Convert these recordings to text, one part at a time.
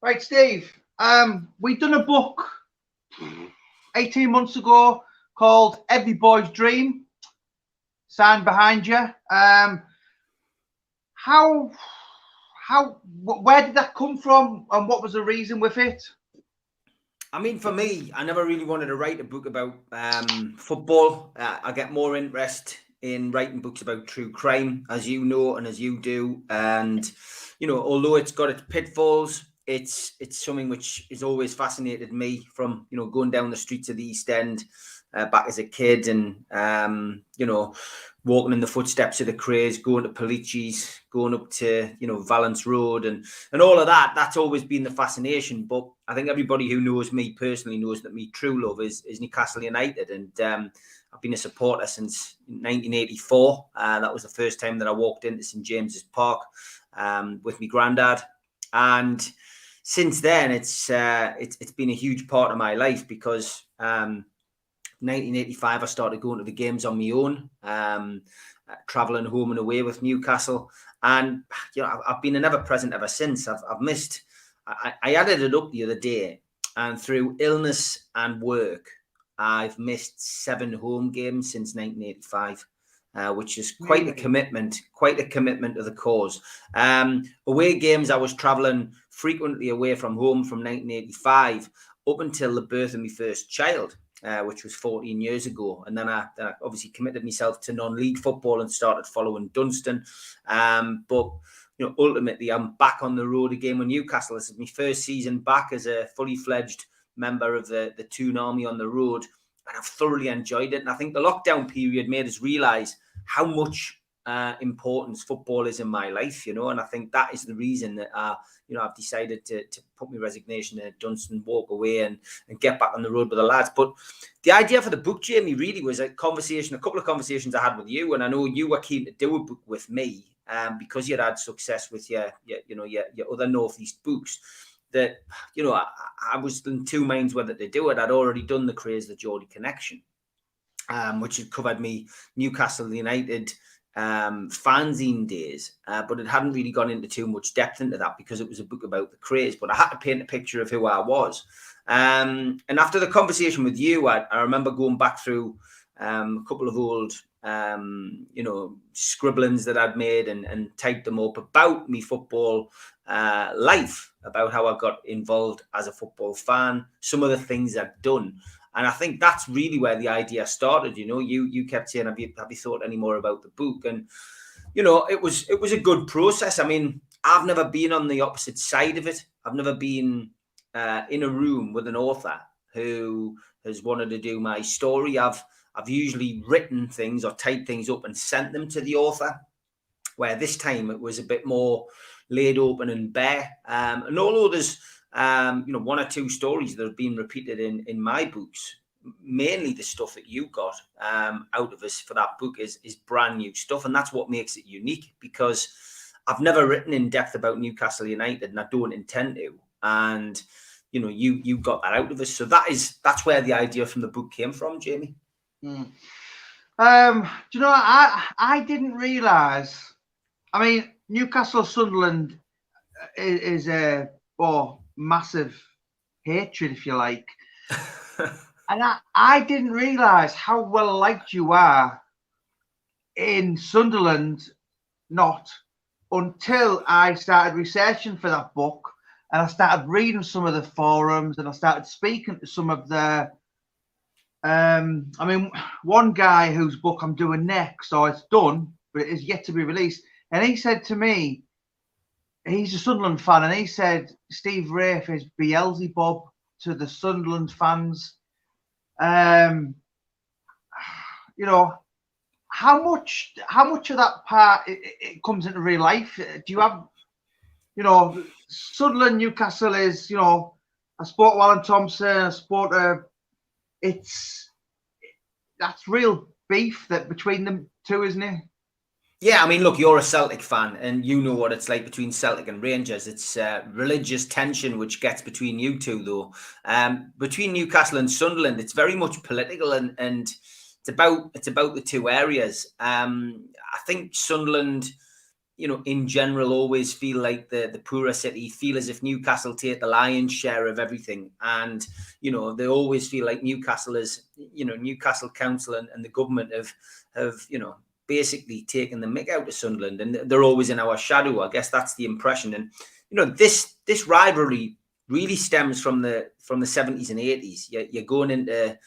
Right, Steve. We done a book 18 months ago called Every Boy's Dream. Signed behind you. Where did that come from, and what was the reason with it? I mean, for me, I never really wanted to write a book about football. I get more interest in writing books about true crime, as you know, and as you do. And, you know, although it's got its pitfalls, it's something which has always fascinated me from, you know, going down the streets of the East End back as a kid and, you know, walking in the footsteps of the Krays, going to Polici's, going up to, you know, Valence Road and all of that. That's always been the fascination. But I think everybody who knows me personally knows that my true love is Newcastle United. And I've been a supporter since 1984. That was the first time that I walked into St James's Park with my granddad. And since then, it's been a huge part of my life because 1985, I started going to the games on my own, travelling home and away with Newcastle. And, you know, I've been an ever-present ever since. I've missed... I added it up the other day, and through illness and work, I've missed 7 home games since 1985, which is quite a commitment to the cause. Away games, I was travelling frequently away from home from 1985 up until the birth of my first child. Which was 14 years ago. And then I obviously committed myself to non-league football and started following Dunstan. But, you know, ultimately I'm back on the road again with Newcastle. This is my first season back as a fully fledged member of the Toon Army on the road. And I've thoroughly enjoyed it. And I think the lockdown period made us realise how much importance football is in my life, you know, and I think that is the reason that you know, I've decided to put my resignation in at Dunstan, walk away and get back on the road with the lads. But the idea for the book, Jamie, really was a couple of conversations I had with you, and I know you were keen to do a book with me because you'd had success with your other Northeast books. That, you know, I was in two minds whether to do it. I'd already done the Krays, the Geordie Connection, which had covered me Newcastle United fanzine days, but it hadn't really gone into too much depth into that because it was a book about the Krays. But I had to paint a picture of who I was. And after the conversation with you, I remember going back through a couple of old, you know, scribblings that I'd made and typed them up about me football life, about how I got involved as a football fan, some of the things I'd done. And I think that's really where the idea started. You know, you kept saying, have you thought any more about the book? And, you know, it was a good process. I mean, I've never been on the opposite side of it. I've never been in a room with an author who has wanted to do my story. I've usually written things or typed things up and sent them to the author, where this time it was a bit more laid open and bare. And although there's you know, 1 or 2 stories that have been repeated in my books, mainly the stuff that you got out of us for that book is brand new stuff. And that's what makes it unique, because I've never written in depth about Newcastle United, and I don't intend to. And, you know, you got that out of us. So that's where the idea from the book came from, Jamie. Do you know, I didn't realise, I mean, Newcastle Sunderland is a massive hatred, if you like. And I didn't realise how well liked you are in Sunderland, not until I started researching for that book, and I started reading some of the forums, and I started speaking to some of the I mean, one guy whose book I'm doing next, so it's done, but it is yet to be released, and he said to me, he's a Sunderland fan, and he said Steve Wraith is Beelzebub to the Sunderland fans. You know, how much of that part it comes into real life? Do you have, you know, Sunderland, Newcastle is, you know, I spoke to Alan Thompson, I spoke to, that's real beef that between them two, isn't it? Yeah, I mean, look, you're a Celtic fan, and you know what it's like between Celtic and Rangers. It's religious tension which gets between you two, though. Between Newcastle and Sunderland, it's very much political, and it's about the two areas. I think Sunderland, in general, always feel like the poorer city, feel as if Newcastle take the lion's share of everything. And, they always feel like Newcastle is, Newcastle Council and the government have basically taken the mick out of Sunderland, and they're always in our shadow. I guess that's the impression. And, this rivalry really stems from the 70s and 80s. You're going into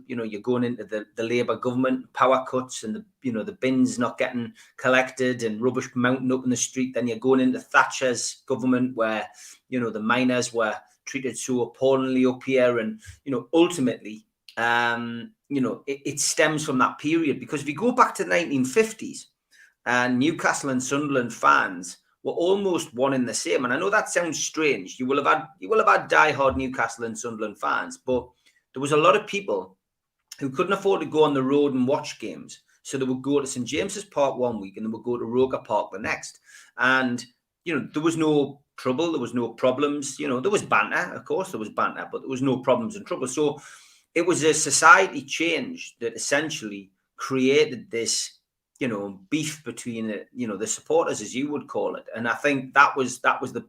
you're going into the Labour government, power cuts, and the bins not getting collected and rubbish mounting up in the street. Then you're going into Thatcher's government, where the miners were treated so appallingly up here, and ultimately it stems from that period. Because if you go back to the 1950s, and Newcastle and Sunderland fans were almost one in the same. And I know that sounds strange. You will have had diehard Newcastle and Sunderland fans, but there was a lot of people who couldn't afford to go on the road and watch games. So they would go to St James's Park one week and they would go to Roker Park the next. And, there was no trouble. There was no problems. There was banter. Of course, there was banter, but there was no problems and trouble. So it was a society change that essentially created this, beef between the supporters, as you would call it. And I think that was the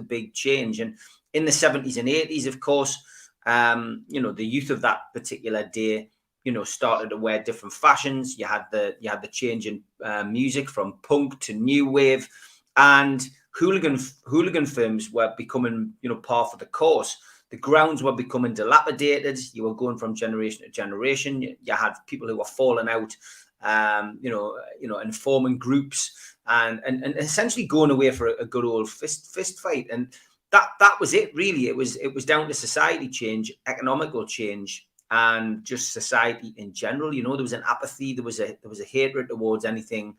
big change. And in the 70s and 80s, of course, the youth of that particular day, started to wear different fashions. You had the change in music from punk to new wave, and hooligan films were becoming, par for the course. The grounds were becoming dilapidated. You were going from generation to generation. You had people who were falling out, and forming groups and essentially going away for a good old fist fight. And that was it, really. It was down to society change, economical change, and just society in general. There was an apathy, there was a hatred towards anything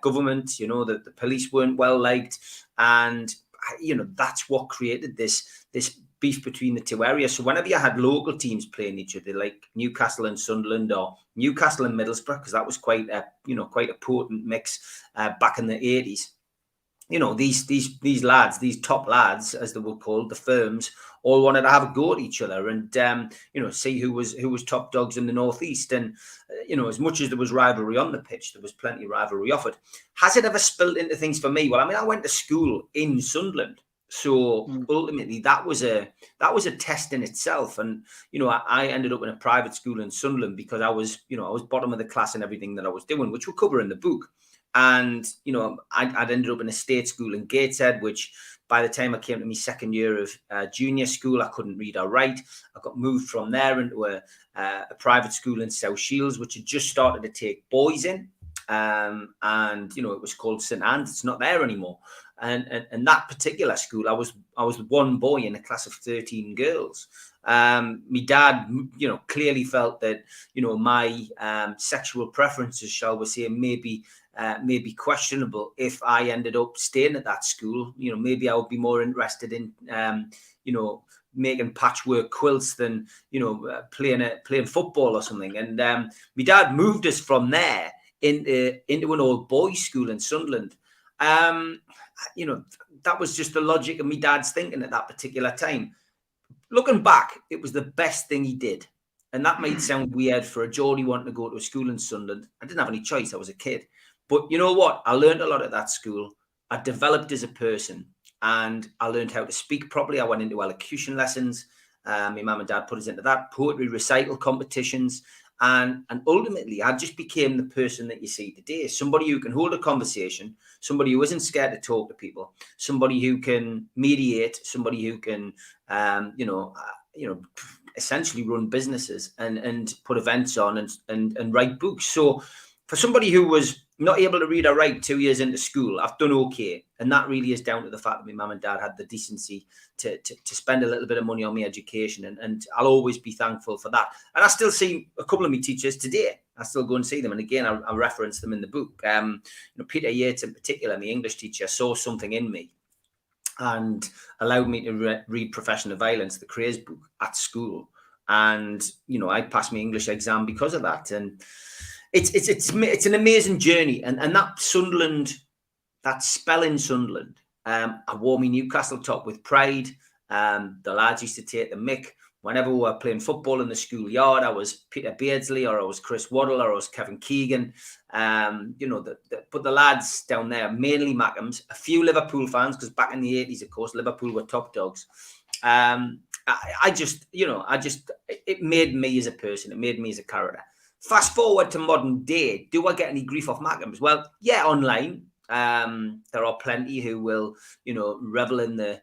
government. The police weren't well liked, and that's what created this beef between the two areas. So whenever you had local teams playing each other, like Newcastle and Sunderland, or Newcastle and Middlesbrough, because that was quite a potent mix back in the 80s. These lads, these top lads, as they were called, the firms, all wanted to have a go at each other and see who was top dogs in the northeast. And as much as there was rivalry on the pitch, there was plenty of rivalry off it. Has it ever spilled into things for me? Well, I went to school in Sunderland, so ultimately that was a test in itself. And I ended up in a private school in Sunderland because I was bottom of the class in everything that I was doing, which we'll cover in the book. And, I'd ended up in a state school in Gateshead, which by the time I came to my second year of junior school, I couldn't read or write. I got moved from there into a private school in South Shields, which had just started to take boys in. And, it was called St Anne's. It's not there anymore. And that particular school, I was one boy in a class of 13 girls. My dad, clearly felt that, my sexual preferences, shall we say, maybe questionable if I ended up staying at that school. Maybe I would be more interested in, making patchwork quilts than, playing football or something. And my dad moved us from there into an old boys' school in Sunderland. That was just the logic of my dad's thinking at that particular time. Looking back, it was the best thing he did. And that might sound weird for a Geordie wanting to go to a school in Sunderland. I didn't have any choice. I was a kid. But you know what? I learned a lot at that school. I developed as a person, and I learned how to speak properly. I went into elocution lessons. My mum and dad put us into that, poetry recital competitions. And ultimately, I just became the person that you see today. Somebody who can hold a conversation, somebody who isn't scared to talk to people, somebody who can mediate, somebody who can, essentially run businesses and put events on and write books. So for somebody who was not able to read or write 2 years into school, I've done okay. And that really is down to the fact that my mum and dad had the decency to spend a little bit of money on my education. And I'll always be thankful for that. And I still see a couple of my teachers today. I still go and see them. And again, I reference them in the book. Peter Yates in particular, my English teacher, saw something in me and allowed me to read Profession of Violence, the Kray's book, at school. And, I passed my English exam because of that. And it's an amazing journey. And that Sunderland, that spell in Sunderland, I wore my Newcastle top with pride. The lads used to take the mick whenever we were playing football in the schoolyard, I was Peter Beardsley, or I was Chris Waddle, or I was Kevin Keegan. But the lads down there, mainly Mackhams, a few Liverpool fans, because back in the 80s, of course, Liverpool were top dogs. It made me as a person. It made me as a character. Fast forward to modern day, do I get any grief off Mackhams? Well, yeah, online. There are plenty who will, revel in the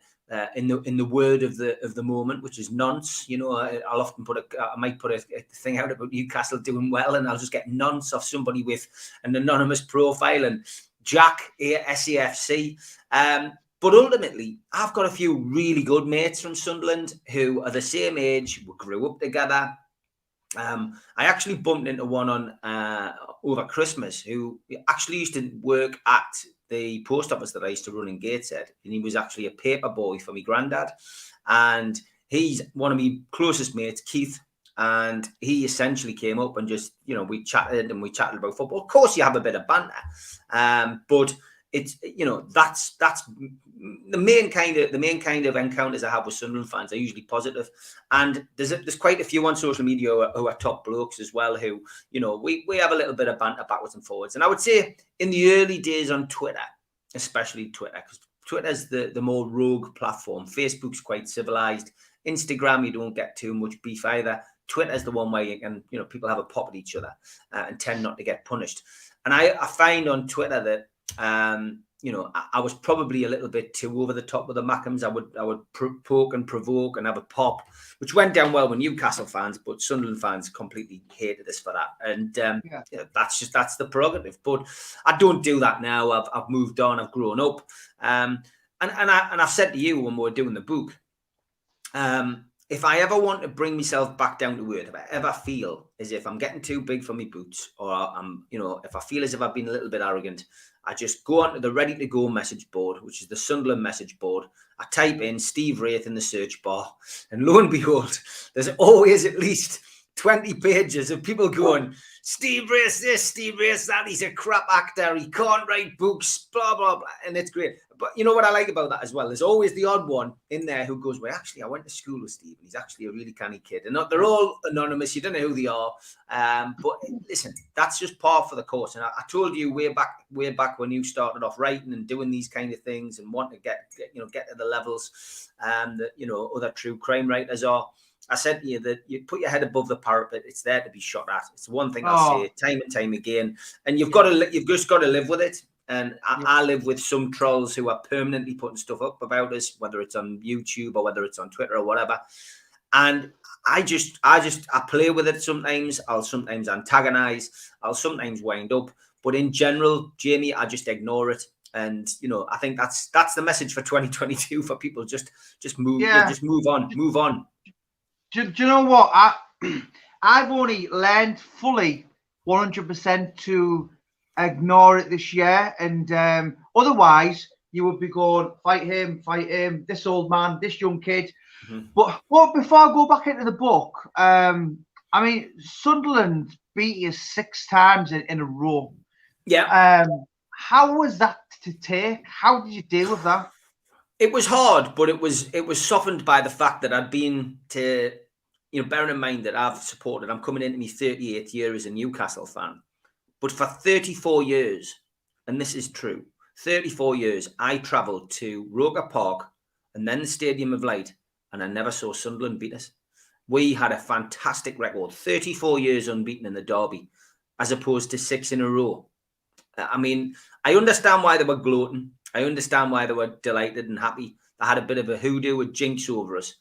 word of the moment, which is nonce. I'll often I might put a thing out about Newcastle doing well, and I'll just get nonce off somebody with an anonymous profile and Jack SAFC. But ultimately, I've got a few really good mates from Sunderland who are the same age. We grew up together. I actually bumped into one on over Christmas who actually used to work at the post office that I used to run in Gateshead, and he was actually a paper boy for my granddad, and he's one of my closest mates, Keith, and he essentially came up and just, we chatted about football. Of course, you have a bit of banter, but it's, that's the main kind of encounters I have with Sunderland fans are usually positive. And there's quite a few on social media who are top blokes as well, who, we have a little bit of banter backwards and forwards. And I would say in the early days on Twitter, especially Twitter, because Twitter's the more rogue platform. Facebook's quite civilized. Instagram, you don't get too much beef either. Twitter's the one where you can, people have a pop at each other and tend not to get punished. And I find on Twitter that, I was probably a little bit too over the top with the Mackhams. I would poke and provoke and have a pop, which went down well with Newcastle fans, but Sunderland fans completely hated us for that. And that's the prerogative. But I don't do that now. I've moved on. I've grown up. And I've said to you when we were doing the book, if I ever want to bring myself back down to earth, if I ever feel as if I'm getting too big for my boots, or if I feel as if I've been a little bit arrogant, I just go onto the ready to go message board, which is the Sunderland message board. I type in Steve Wraith in the search bar, and lo and behold, there's always at least 20 pages of people going, Steve Wraith this, Steve Wraith that, he's a crap actor, he can't write books, blah, blah, blah. And it's great. But you know what I like about that as well? There's always the odd one in there who goes, well, actually, I went to school with Steve, and he's actually a really canny kid. And they're all anonymous. You don't know who they are. But listen, that's just par for the course. And I told you way back when you started off writing and doing these kind of things and want to get to the levels that, other true crime writers are. I said to you that you put your head above the parapet. It's there to be shot at. It's the one thing I'll say time and time again. And you've just got to live with it. And I live with some trolls who are permanently putting stuff up about us, whether it's on YouTube or whether it's on Twitter or whatever. And I play with it sometimes. I'll sometimes antagonize. I'll sometimes wind up. But in general, Jamie, I just ignore it. And, I think that's the message for 2022 for people. Just move. Yeah. Just move on. Do you know what? I've only learned fully 100% to ignore it this year, and otherwise you would be going, fight him, this old man, this young kid. Mm-hmm. But before I go back into the book, Sunderland beat you 6 times in a row. Yeah. How was that to take? How did you deal with that? It was hard, but it was softened by the fact that I'd been to, bearing in mind that I'm coming into my 38th year as a Newcastle fan. But for 34 years, and this is true, 34 years, I travelled to Roker Park and then the Stadium of Light, and I never saw Sunderland beat us. We had a fantastic record, 34 years unbeaten in the derby, as opposed to 6 in a row. I understand why they were gloating. I understand why they were delighted and happy. They had a bit of a hoodoo, a jinx over us.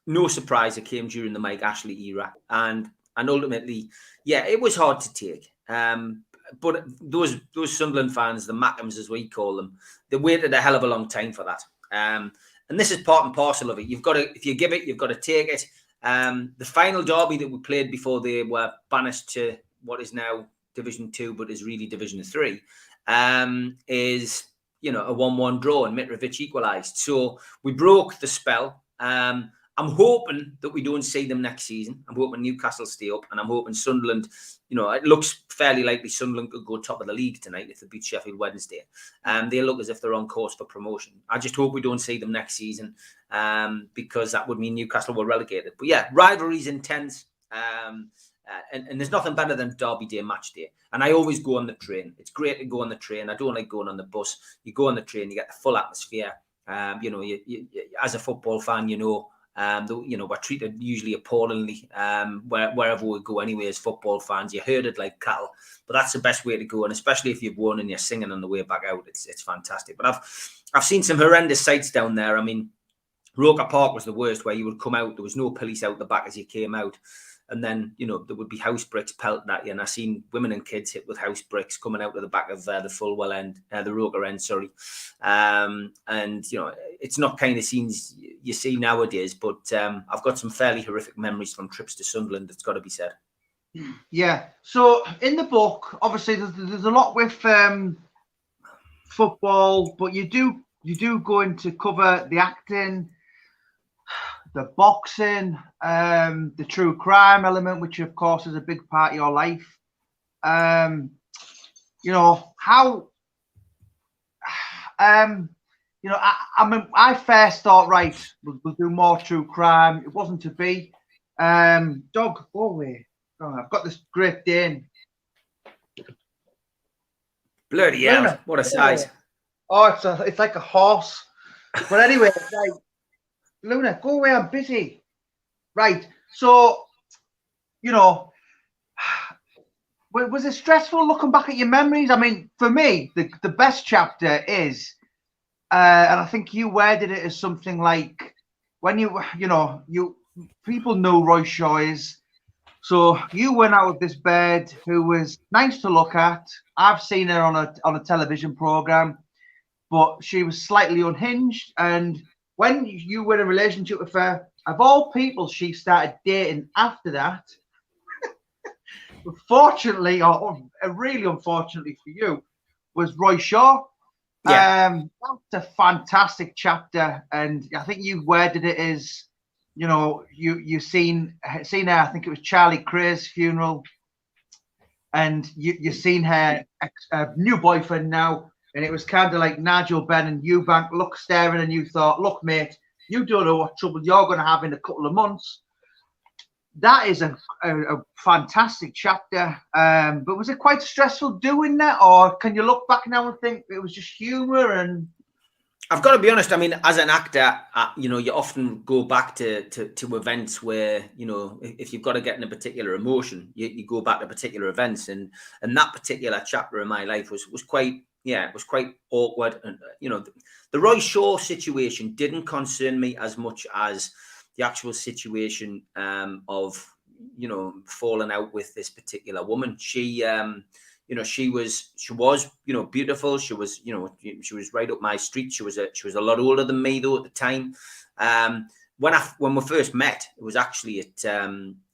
No surprise it came during the Mike Ashley era. And ultimately, yeah, it was hard to take. But those Sunderland fans, the Mackhams as we call them, they waited a hell of a long time for that. And this is part and parcel of it. You've got to, if you give it, you've got to take it. The final derby that we played before they were banished to what is now Division 2, but is really Division 3, is, a 1-1 draw, and Mitrovic equalised. So we broke the spell. I'm hoping that we don't see them next season. I'm hoping Newcastle stay up, and I'm hoping Sunderland, it looks fairly likely Sunderland could go top of the league tonight if they beat Sheffield Wednesday. They look as if they're on course for promotion. I just hope we don't see them next season, because that would mean Newcastle were relegated. But yeah, rivalry's intense. And there's nothing better than Derby Day, match day. And I always go on the train. It's great to go on the train. I don't like going on the bus. You go on the train, you get the full atmosphere. You, as a football fan, we're treated usually appallingly wherever we go anyway as football fans. You're herded like cattle, but that's the best way to go. And especially if you've won and you're singing on the way back out, it's fantastic. But I've seen some horrendous sights down there. I mean, Roker Park was the worst, where you would come out, there was no police out the back as you came out. And then, there would be house bricks pelted at you. And I've seen women and kids hit with house bricks coming out of the back of the Fulwell end, the Roker end, sorry. It's not kind of scenes you see nowadays, but I've got some fairly horrific memories from trips to Sunderland, it's got to be said. Yeah. So in the book, obviously, there's a lot with football, but you do go into cover the acting, the boxing, the true crime element, which of course is a big part of your life. How I first thought, right, we'll do more true crime. It wasn't to be. Dog, go away. Oh, I've got this Great Dane. Bloody hell, what a size. Oh, it's like a horse. But anyway, like, Luna, go away, I'm busy. Right. So, was it stressful looking back at your memories? I mean, for me, the best chapter is, and I think you worded it as something like, when people know Roy Shaw is. So you went out with this bird who was nice to look at. I've seen her on a television program, but she was slightly unhinged. And when you were in a relationship with her, of all people, she started dating after that. Unfortunately, or really unfortunately for you, was Roy Shaw. Yeah. That's a fantastic chapter, and I think you worded it as, you seen her. I think it was Charlie Kray's funeral, and you seen her new boyfriend now, and it was kind of like Nigel Benn and Eubank staring, and you thought, look, mate, you don't know what trouble you're going to have in a couple of months. That is a fantastic chapter. But was it quite stressful doing that, or can you look back now and think it was just humor? And I've got to be honest. I mean, as an actor, you often go back to events where, if you've got to get in a particular emotion, you go back to particular events, and that particular chapter in my life was quite awkward. And the Roy Shaw situation didn't concern me as much as the actual situation of falling out with this particular woman. She was beautiful. She was right up my street. She was a lot older than me though at the time. When we first met, it was actually at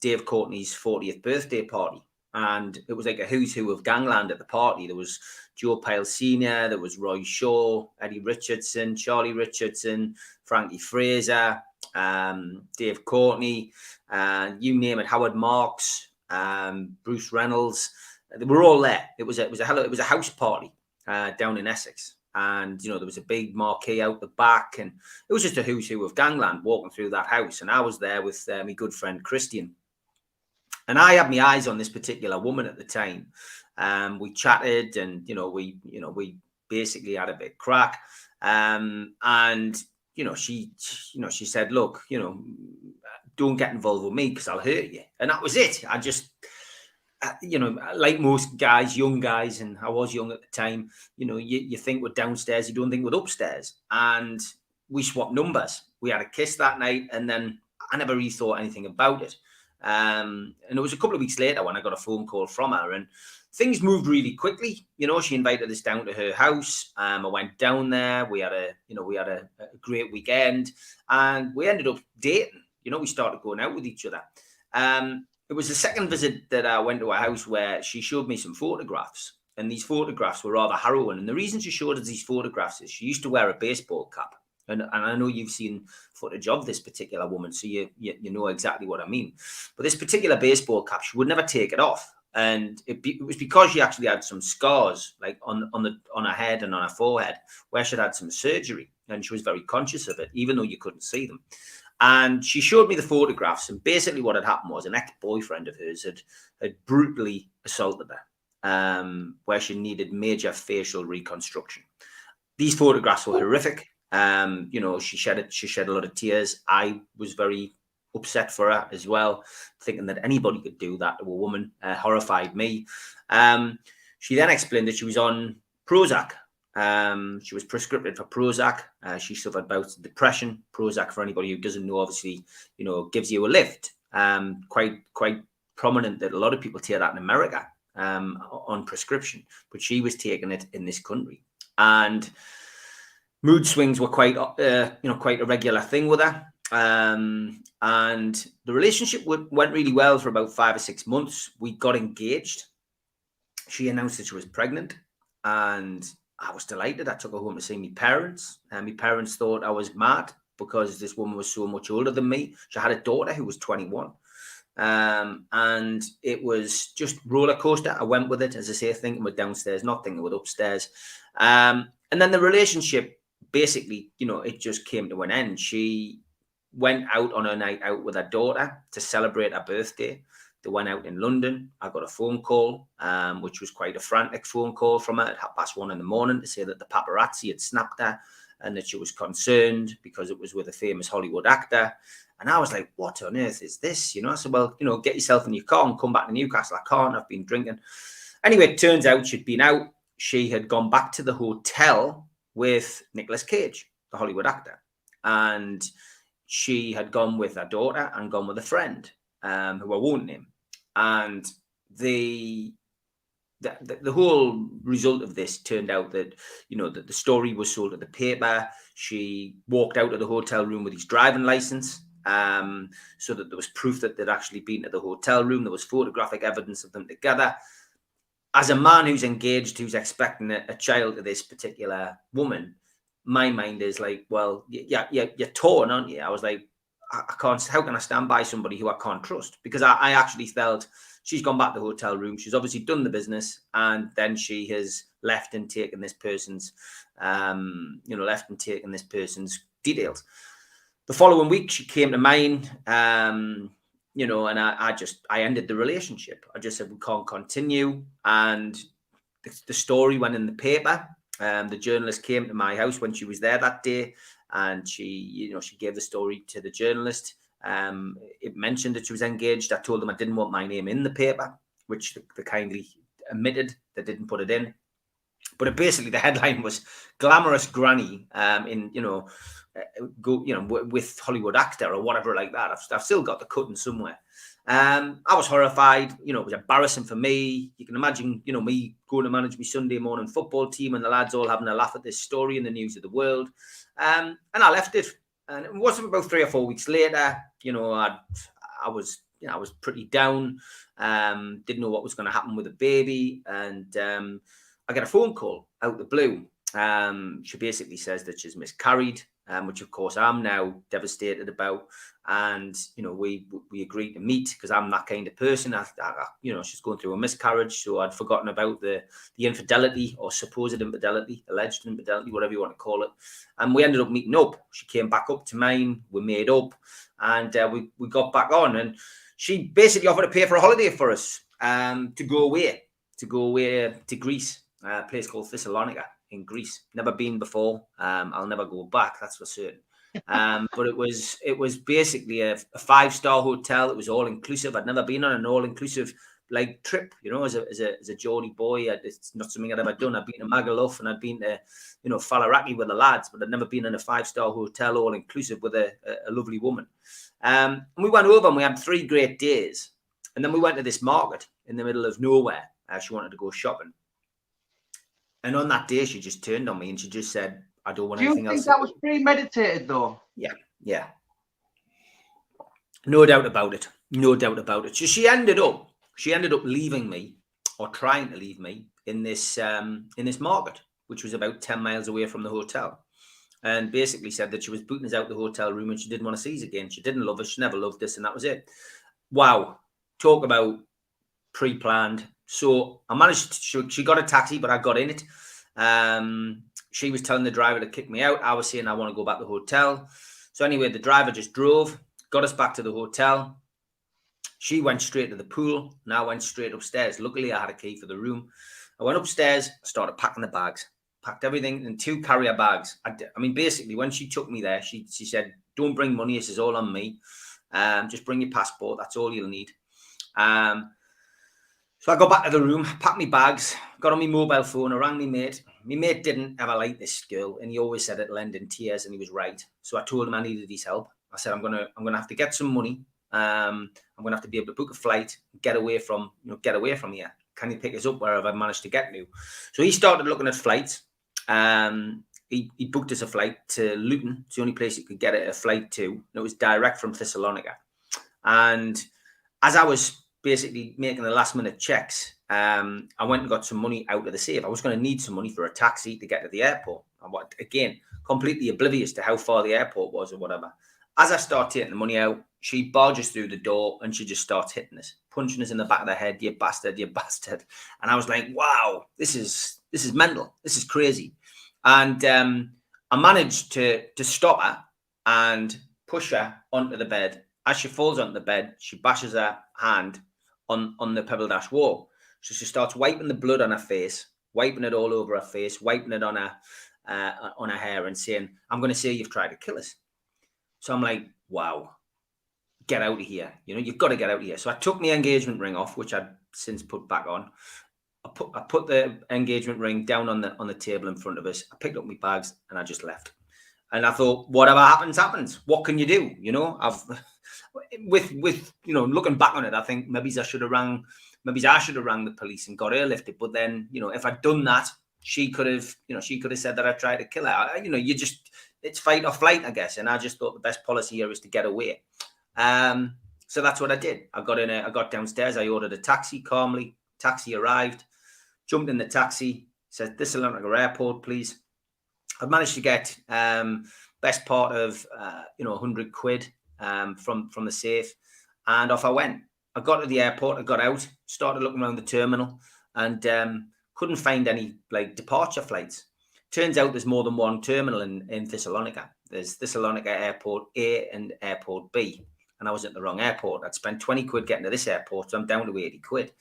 Dave Courtney's 40th birthday party, and it was like a who's who of gangland at the party. There was Joe Pyle Sr., there was Roy Shaw, Eddie Richardson, Charlie Richardson, Frankie Fraser, Dave Courtney, you name it, Howard Marks, Bruce Reynolds. They were all there. It was a house party down in Essex, and there was a big marquee out the back, and it was just a who's who of gangland walking through that house. And I was there with my good friend Christian, and I had my eyes on this particular woman at the time. We chatted, and we basically had a bit of crack, and she said, look, don't get involved with me because I'll hurt you. And that was it. I just, like most guys, young guys, and I was young at the time, you think we're downstairs, you don't think we're upstairs. And we swapped numbers. We had a kiss that night, and then I never really thought anything about it. And it was a couple of weeks later when I got a phone call from her, and things moved really quickly. She invited us down to her house. I went down there. We had a great weekend, and we ended up dating. We started going out with each other. It was the second visit that I went to her house where she showed me some photographs, and these photographs were rather harrowing. And the reason she showed us these photographs is she used to wear a baseball cap, And I know you've seen footage of this particular woman, so you know exactly what I mean. But this particular baseball cap, she would never take it off. And it was because she actually had some scars, like on her head and on her forehead, where she'd had some surgery, and she was very conscious of it, even though you couldn't see them. And she showed me the photographs, and basically what had happened was an ex-boyfriend of hers had brutally assaulted her, where she needed major facial reconstruction. These photographs were horrific. You know, she shed a lot of tears. I was very upset for her as well, thinking that anybody could do that to a woman. Horrified me. She then explained that she was on Prozac. She was prescribed for Prozac. She suffered bouts of depression. Prozac, for anybody who doesn't know, obviously, you know, gives you a lift. Quite prominent that a lot of people take that in America on prescription, but she was taking it in this country. And mood swings were quite a regular thing with her. And the relationship went really well for about 5 or 6 months. We got engaged. She announced that she was pregnant, and I was delighted. I took her home to see my parents, and my parents thought I was mad because this woman was so much older than me. She had a daughter who was 21. And it was just roller coaster. I went with it, as I say, thinking with downstairs, not thinking with upstairs. And then the relationship, basically, you know, it just came to an end. She went out on her night out with her daughter to celebrate her birthday. They went out in London. I got a phone call, which was quite a frantic phone call from her at 1:30 a.m. to say that the paparazzi had snapped her and that she was concerned because it was with a famous Hollywood actor. And I was like, what on earth is this? You know, I said, well, you know, get yourself in your car and come back to Newcastle. I can't, I've been drinking. Anyway, it turns out she'd been out. She had gone back to the hotel with Nicolas Cage, the Hollywood actor. And she had gone with her daughter and gone with a friend, who I won't name. And the whole result of this turned out that, you know, that the story was sold at the paper. She walked out of the hotel room with his driving license, so that there was proof that they'd actually been to the hotel room. There was photographic evidence of them together. As a man who's engaged, who's expecting a child to this particular woman, my mind is like, well, yeah, you're torn, aren't you? I was like, I can't, how can I stand by somebody who I can't trust? Because I actually felt she's gone back to the hotel room. She's obviously done the business, and then she has left and taken this person's, details. The following week, she came to mine, you know, and I ended the relationship. I just said, we can't continue. And the story went in the paper. The journalist came to my house when she was there that day, and she gave the story to the journalist. It mentioned that she was engaged. I told them I didn't want my name in the paper, which they kindly omitted. They didn't put it in. But basically, the headline was "Glamorous Granny" with Hollywood actor or whatever like that. I've still got the cutting somewhere. I was horrified. You know, it was embarrassing for me. You can imagine, you know, me going to manage my Sunday morning football team and the lads all having a laugh at this story in the news of the world. And I left it. And it wasn't about 3 or 4 weeks later, you know, I was pretty down. Didn't know what was going to happen with the baby. And I get a phone call out the blue. She basically says that she's miscarried, which of course I'm now devastated about. And, you know, we agreed to meet because I'm that kind of person. You know, she's going through a miscarriage. So I'd forgotten about the infidelity or supposed infidelity, alleged infidelity, whatever you want to call it. And we ended up meeting up. She came back up to mine. We made up, and we got back on. And she basically offered to pay for a holiday for us, to go away to Greece, a place called Thessalonica in Greece. Never been before. I'll never go back, that's for certain. But it was basically a 5-star hotel. It was all inclusive. I'd never been on an all inclusive like trip, you know, as a Geordie boy. It's not something I'd ever done. I've been to Magaluf and I'd been to, you know, Faliraki with the lads, but I'd never been in a 5-star hotel all inclusive with a lovely woman. And we went over and we had 3 great days. And then we went to this market in the middle of nowhere. She wanted to go shopping. And on that day, she just turned on me and she just said, I don't want anything else. Do you think that was premeditated, though? Yeah. No doubt about it. So she ended up leaving me, or trying to leave me, in this market, which was about 10 miles away from the hotel. and basically said that she was booting us out the hotel room and she didn't want to see us again. She didn't love us. She never loved us, and that was it. Wow. Talk about pre-planned. So I managed, she got a taxi, but I got in it. She was telling the driver to kick me out. I was saying I want to go back to the hotel. So anyway, the driver just drove, got us back to the hotel. She went straight to the pool, and I went straight upstairs. Luckily, I had a key for the room. I went upstairs, started packing the bags, packed everything in 2 carrier bags. I mean, basically, when she took me there, she said, don't bring money. This is all on me. Just bring your passport. That's all you'll need. So I got back to the room, packed my bags, got on my mobile phone, I rang my mate. My mate didn't ever like this girl, and he always said it'll end in tears, and he was right. So I told him I needed his help. I said, I'm gonna have to get some money. I'm gonna have to be able to book a flight, get away from here. Can you pick us up wherever I managed to get to? So he started looking at flights. He booked us a flight to Luton. It's the only place you could get a flight to. And it was direct from Thessalonica. And as I was basically making the last minute checks, I went and got some money out of the safe. I was going to need some money for a taxi to get to the airport. Again, completely oblivious to how far the airport was or whatever. As I start taking the money out, she barges through the door and she just starts hitting us, punching us in the back of the head. You bastard, you bastard. And I was like, wow, this is mental. This is crazy. And I managed to stop her and push her onto the bed. As she falls onto the bed, she bashes her hand on the pebble dash wall. So she starts wiping the blood on her face, wiping it all over her face, wiping it on her hair, and saying, I'm going to say you've tried to kill us. So I'm like, wow, get out of here. You know, you've got to get out of here. So I took my engagement ring off, which I'd since put back on. I put the engagement ring down on the table in front of us. I picked up my bags and I just left. And I thought, whatever happens, happens. What can you do? You know, with you know, looking back on it, I think maybe I should have rang the police and got airlifted. But then, you know, if I'd done that, she could have said that I tried to kill her. You know, it's fight or flight, I guess. And I just thought the best policy here is to get away. So that's what I did. I got downstairs. I ordered a taxi calmly. Taxi arrived, jumped in the taxi, said, Thessalonica Airport, please. I've managed to get best part of 100 quid from the safe, and off I went. I got to the airport, I got out, started looking around the terminal, and couldn't find any like departure flights. Turns out there's more than one terminal in Thessalonica. There's Thessalonica Airport A and Airport B, and I was at the wrong airport. I'd spent 20 quid getting to this airport, so I'm down to 80 quid.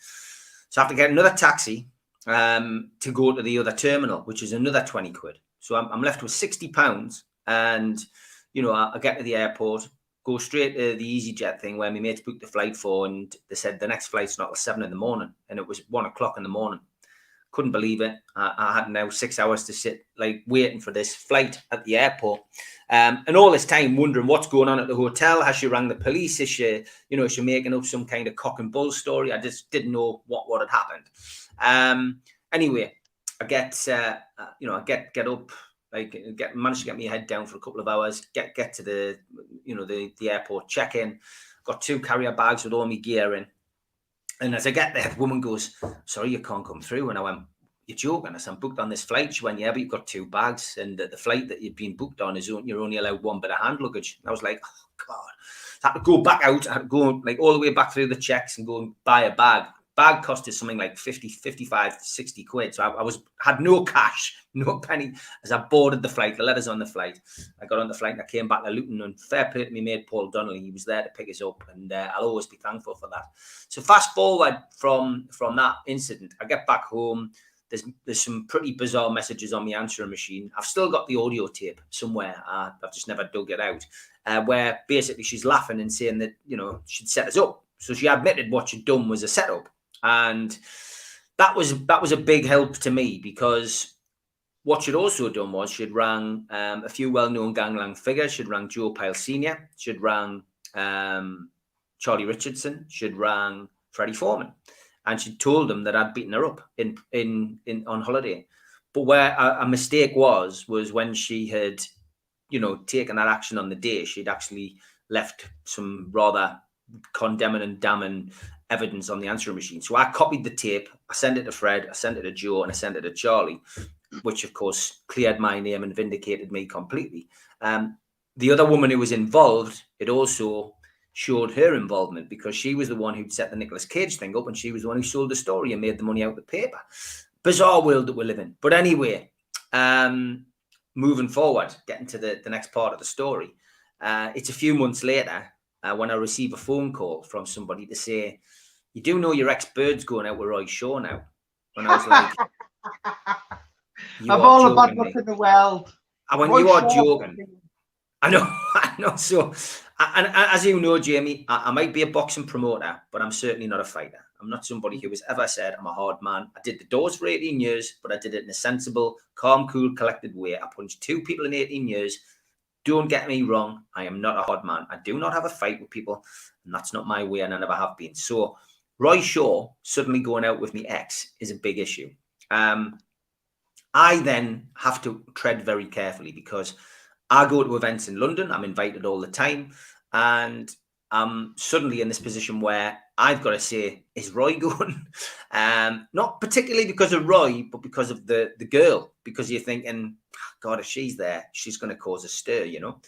So I have to get another taxi to go to the other terminal, which is another 20 quid. So I'm left with £60, and you know, I get to the airport, go straight to the EasyJet thing where my mates booked the flight for, and they said the next flight's not till 7 a.m, and it was 1 o'clock in the morning. Couldn't believe it. I had now 6 hours to sit like waiting for this flight at the airport, and all this time wondering what's going on at the hotel. Has she rang the police? Is she making up some kind of cock and bull story? I just didn't know what had happened. Anyway, I get up, manage to get my head down for a couple of hours. Get to the airport, check in. Got 2 carrier bags with all my gear in. And as I get there, the woman goes, sorry, you can't come through. And I went, you're joking? I said, I'm booked on this flight. She went, yeah, but you've got 2 bags. And the flight that you've been booked on you're only allowed 1 bit of hand luggage. And I was like, oh, God. So I had to go back out. I had to go like all the way back through the checks and go and buy a bag. Bag costed something like 50, 55, 60 quid. So I had no cash, no penny. As I boarded the flight, the letters on the flight, I got on the flight and I came back to Luton, and fair play to me mate Paul Donnelly. He was there to pick us up, and I'll always be thankful for that. So fast forward from that incident, I get back home. There's some pretty bizarre messages on my answering machine. I've still got the audio tape somewhere. I've just never dug it out, where basically she's laughing and saying that, you know, she'd set us up. So she admitted what she'd done was a setup. And that was a big help to me, because what she'd also done was she'd rang a few well-known gangland figures. She'd rang Joe Pyle Sr., she'd rang Charlie Richardson, she'd rang Freddie Foreman, and she'd told them that I'd beaten her up in on holiday. But where a mistake was when she had, you know, taken that action on the day, she'd actually left some rather condemning and damning evidence on the answering machine. So I copied the tape, I sent it to Fred, I sent it to Joe, and I sent it to Charlie. which of course cleared my name and vindicated me completely. The other woman who was involved, it also showed her involvement because she was the one who'd set the Nicolas Cage thing up, and she was the one who sold the story and made the money out of the paper. Bizarre world that we live in. But anyway, moving forward, getting to the next part of the story, it's a few months later when I receive a phone call from somebody to say, you do know your ex-bird's going out with Roy Shaw now? And I was like, of all the bad luck in the world. I went, you are joking. I know. So, and as you know, Jamie, I might be a boxing promoter, but I'm certainly not a fighter. I'm not somebody who has ever said I'm a hard man. I did the doors for 18 years, but I did it in a sensible, calm, cool, collected way. I punched 2 people in 18 years. Don't get me wrong. I am not a hard man. I do not have a fight with people, and that's not my way, and I never have been. So Roy Shaw suddenly going out with me ex is a big issue. I then have to tread very carefully because I go to events in London. I'm invited all the time. And I'm suddenly in this position where I've got to say, is Roy going? Not particularly because of Roy, but because of the girl. Because you're thinking, God, if she's there, she's going to cause a stir, you know.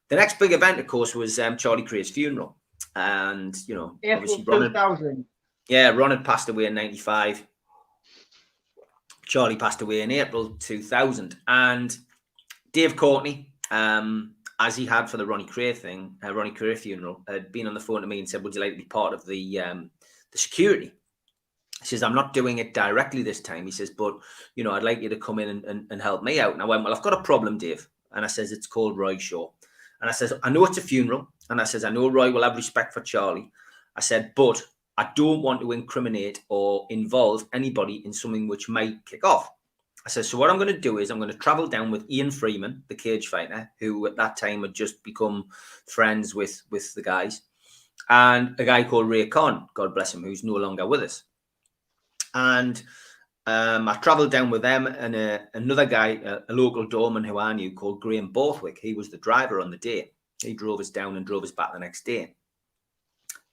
The next big event, of course, was Charlie Kray's funeral. And, you know, April 2000. Ron had passed away in 95. Charlie passed away in April 2000. And Dave Courtney, as he had for the Ronnie Kray thing, Ronnie Kray funeral, had been on the phone to me and said, would you like to be part of the security? He says, I'm not doing it directly this time. He says, but, you know, I'd like you to come in and help me out. And I went, well, I've got a problem, Dave. And I says, it's called Roy Shaw. And I says, I know it's a funeral. And I says, I know Roy will have respect for Charlie. I said, but I don't want to incriminate or involve anybody in something which might kick off. I said, so what I'm going to do is I'm going to travel down with Ian Freeman, the cage fighter, who at that time had just become friends with the guys, and a guy called Ray Khan, God bless him, who's no longer with us. And I travelled down with them and another guy, a local doorman who I knew called Graham Borthwick. He was the driver on the day. He drove us down and drove us back the next day.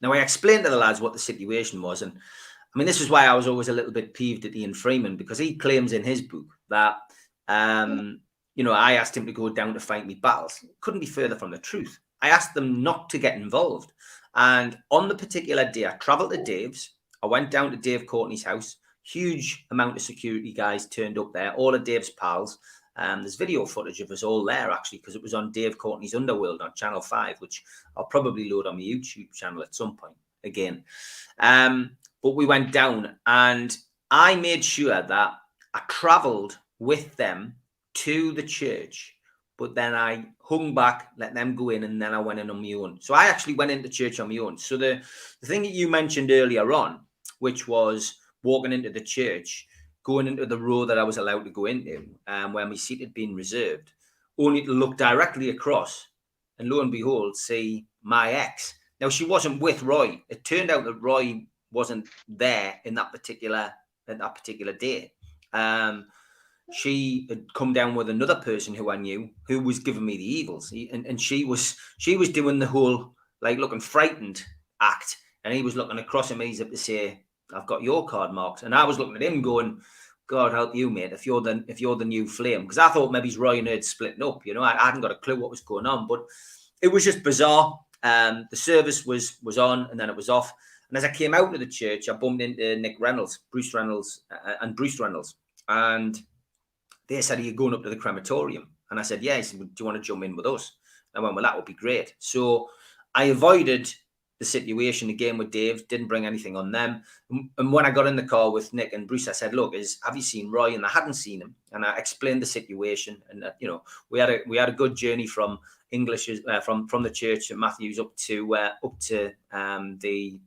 Now, I explained to the lads what the situation was, and I mean, this is why I was always a little bit peeved at Ian Freeman, because he claims in his book that, you know, I asked him to go down to fight me battles. Couldn't be further from the truth. I asked them not to get involved. And on the particular day, I travelled to Dave's. I went down to Dave Courtney's house. Huge amount of security guys turned up there, all of Dave's pals. There's video footage of us all there, actually, because it was on Dave Courtney's Underworld on Channel 5, which I'll probably load on my YouTube channel at some point again. But we went down and I made sure that I travelled with them to the church, but then I hung back, let them go in, and then I went in on my own. So I actually went into church on my own. So the thing that you mentioned earlier on, which was walking into the church, going into the row that I was allowed to go into, where my seat had been reserved, only to look directly across and lo and behold, see my ex. Now, she wasn't with Roy. It turned out that Roy wasn't there in that particular day. She had come down with another person who I knew, who was giving me the evils, and she was doing the whole like looking frightened act, and he was looking across at me as if to say, "I've got your card marked," and I was looking at him going, "God help you, mate, if you're the new flame," because I thought maybe Roy and her had splitting up. You know, I hadn't got a clue what was going on, but it was just bizarre. The service was on and then it was off. And as I came out of the church, I bumped into Bruce Reynolds, and they said, "Are you going up to the crematorium?" And I said, "Yeah." He said, "Do you want to jump in with us?" I went, "Well, that would be great." So I avoided the situation again with Dave, didn't bring anything on them. And when I got in the car with Nick and Bruce, I said, "Look, have you seen Roy?" And I hadn't seen him. And I explained the situation. And you know, we had a good journey from English, from the church at Matthews up to the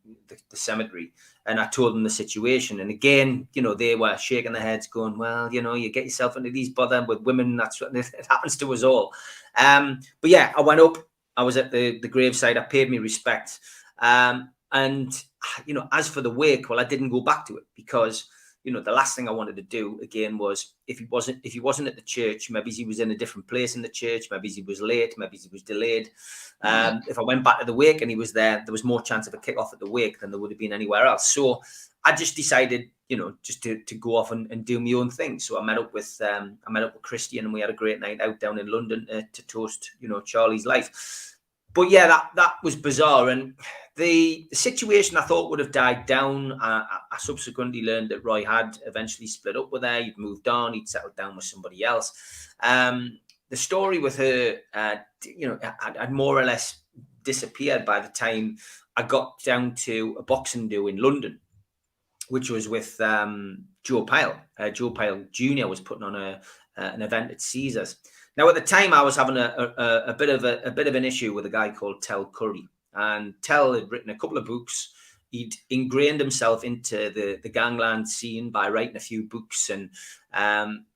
cemetery. And I told them the situation. And again, you know, they were shaking their heads, going, "Well, you know, you get yourself into these bother with women. That's what it happens to us all." But yeah, I went up. I was at the graveside. I paid me respect. And you know, as for the wake, well, I didn't go back to it because, you know, the last thing I wanted to do again was if he wasn't at the church, maybe he was in a different place in the church, maybe he was late, maybe he was delayed. If I went back to the wake and he was there was more chance of a kick off at the wake than there would have been anywhere else. So I just decided just to go off and do my own thing. So I met up with Christian, and we had a great night out down in London to toast, Charlie's life. But yeah, that was bizarre. And the situation I thought would have died down. I subsequently learned that Roy had eventually split up with her. He'd moved on. He'd settled down with somebody else. The story with her, had more or less disappeared by the time I got down to a boxing do in London, which was with Joe Pyle. Joe Pyle Jr. was putting on an event at Caesars. Now, at the time, I was having a bit of an issue with a guy called Tel Curry, and Tel had written a couple of books. He'd ingrained himself into the gangland scene by writing a few books, and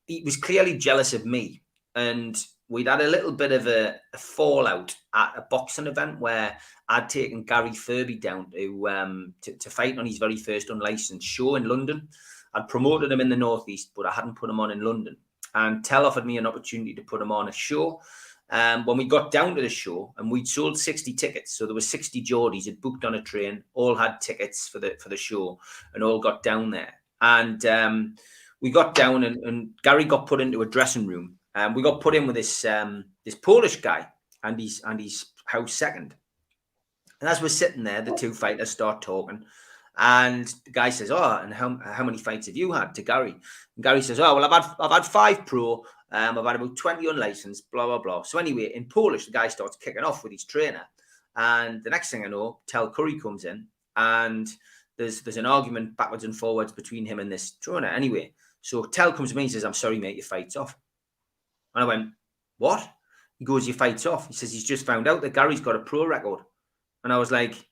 he was clearly jealous of me. And we'd had a little bit of a fallout at a boxing event where I'd taken Gary Furby down to fight on his very first unlicensed show in London. I'd promoted him in the Northeast, but I hadn't put him on in London. And Tel offered me an opportunity to put him on a show. When we got down to the show, and we'd sold 60 tickets, so there were 60 Geordies had booked on a train, all had tickets for the show, and all got down there. And we got down, and Gary got put into a dressing room. We got put in with this Polish guy and his house second. And as we're sitting there, the two fighters start talking. And the guy says, "Oh, and how many fights have you had?" to Gary. And Gary says, "Oh, well, I've had 5 pro. I've had about 20 unlicensed, blah, blah, blah." So anyway, in Polish, the guy starts kicking off with his trainer. And the next thing I know, Tel Curry comes in, and there's an argument backwards and forwards between him and this trainer. Anyway, so Tel comes to me and says, "I'm sorry, mate, your fight's off." And I went, "What?" He goes, "Your fight's off." He says, "He's just found out that Gary's got a pro record." And I was like,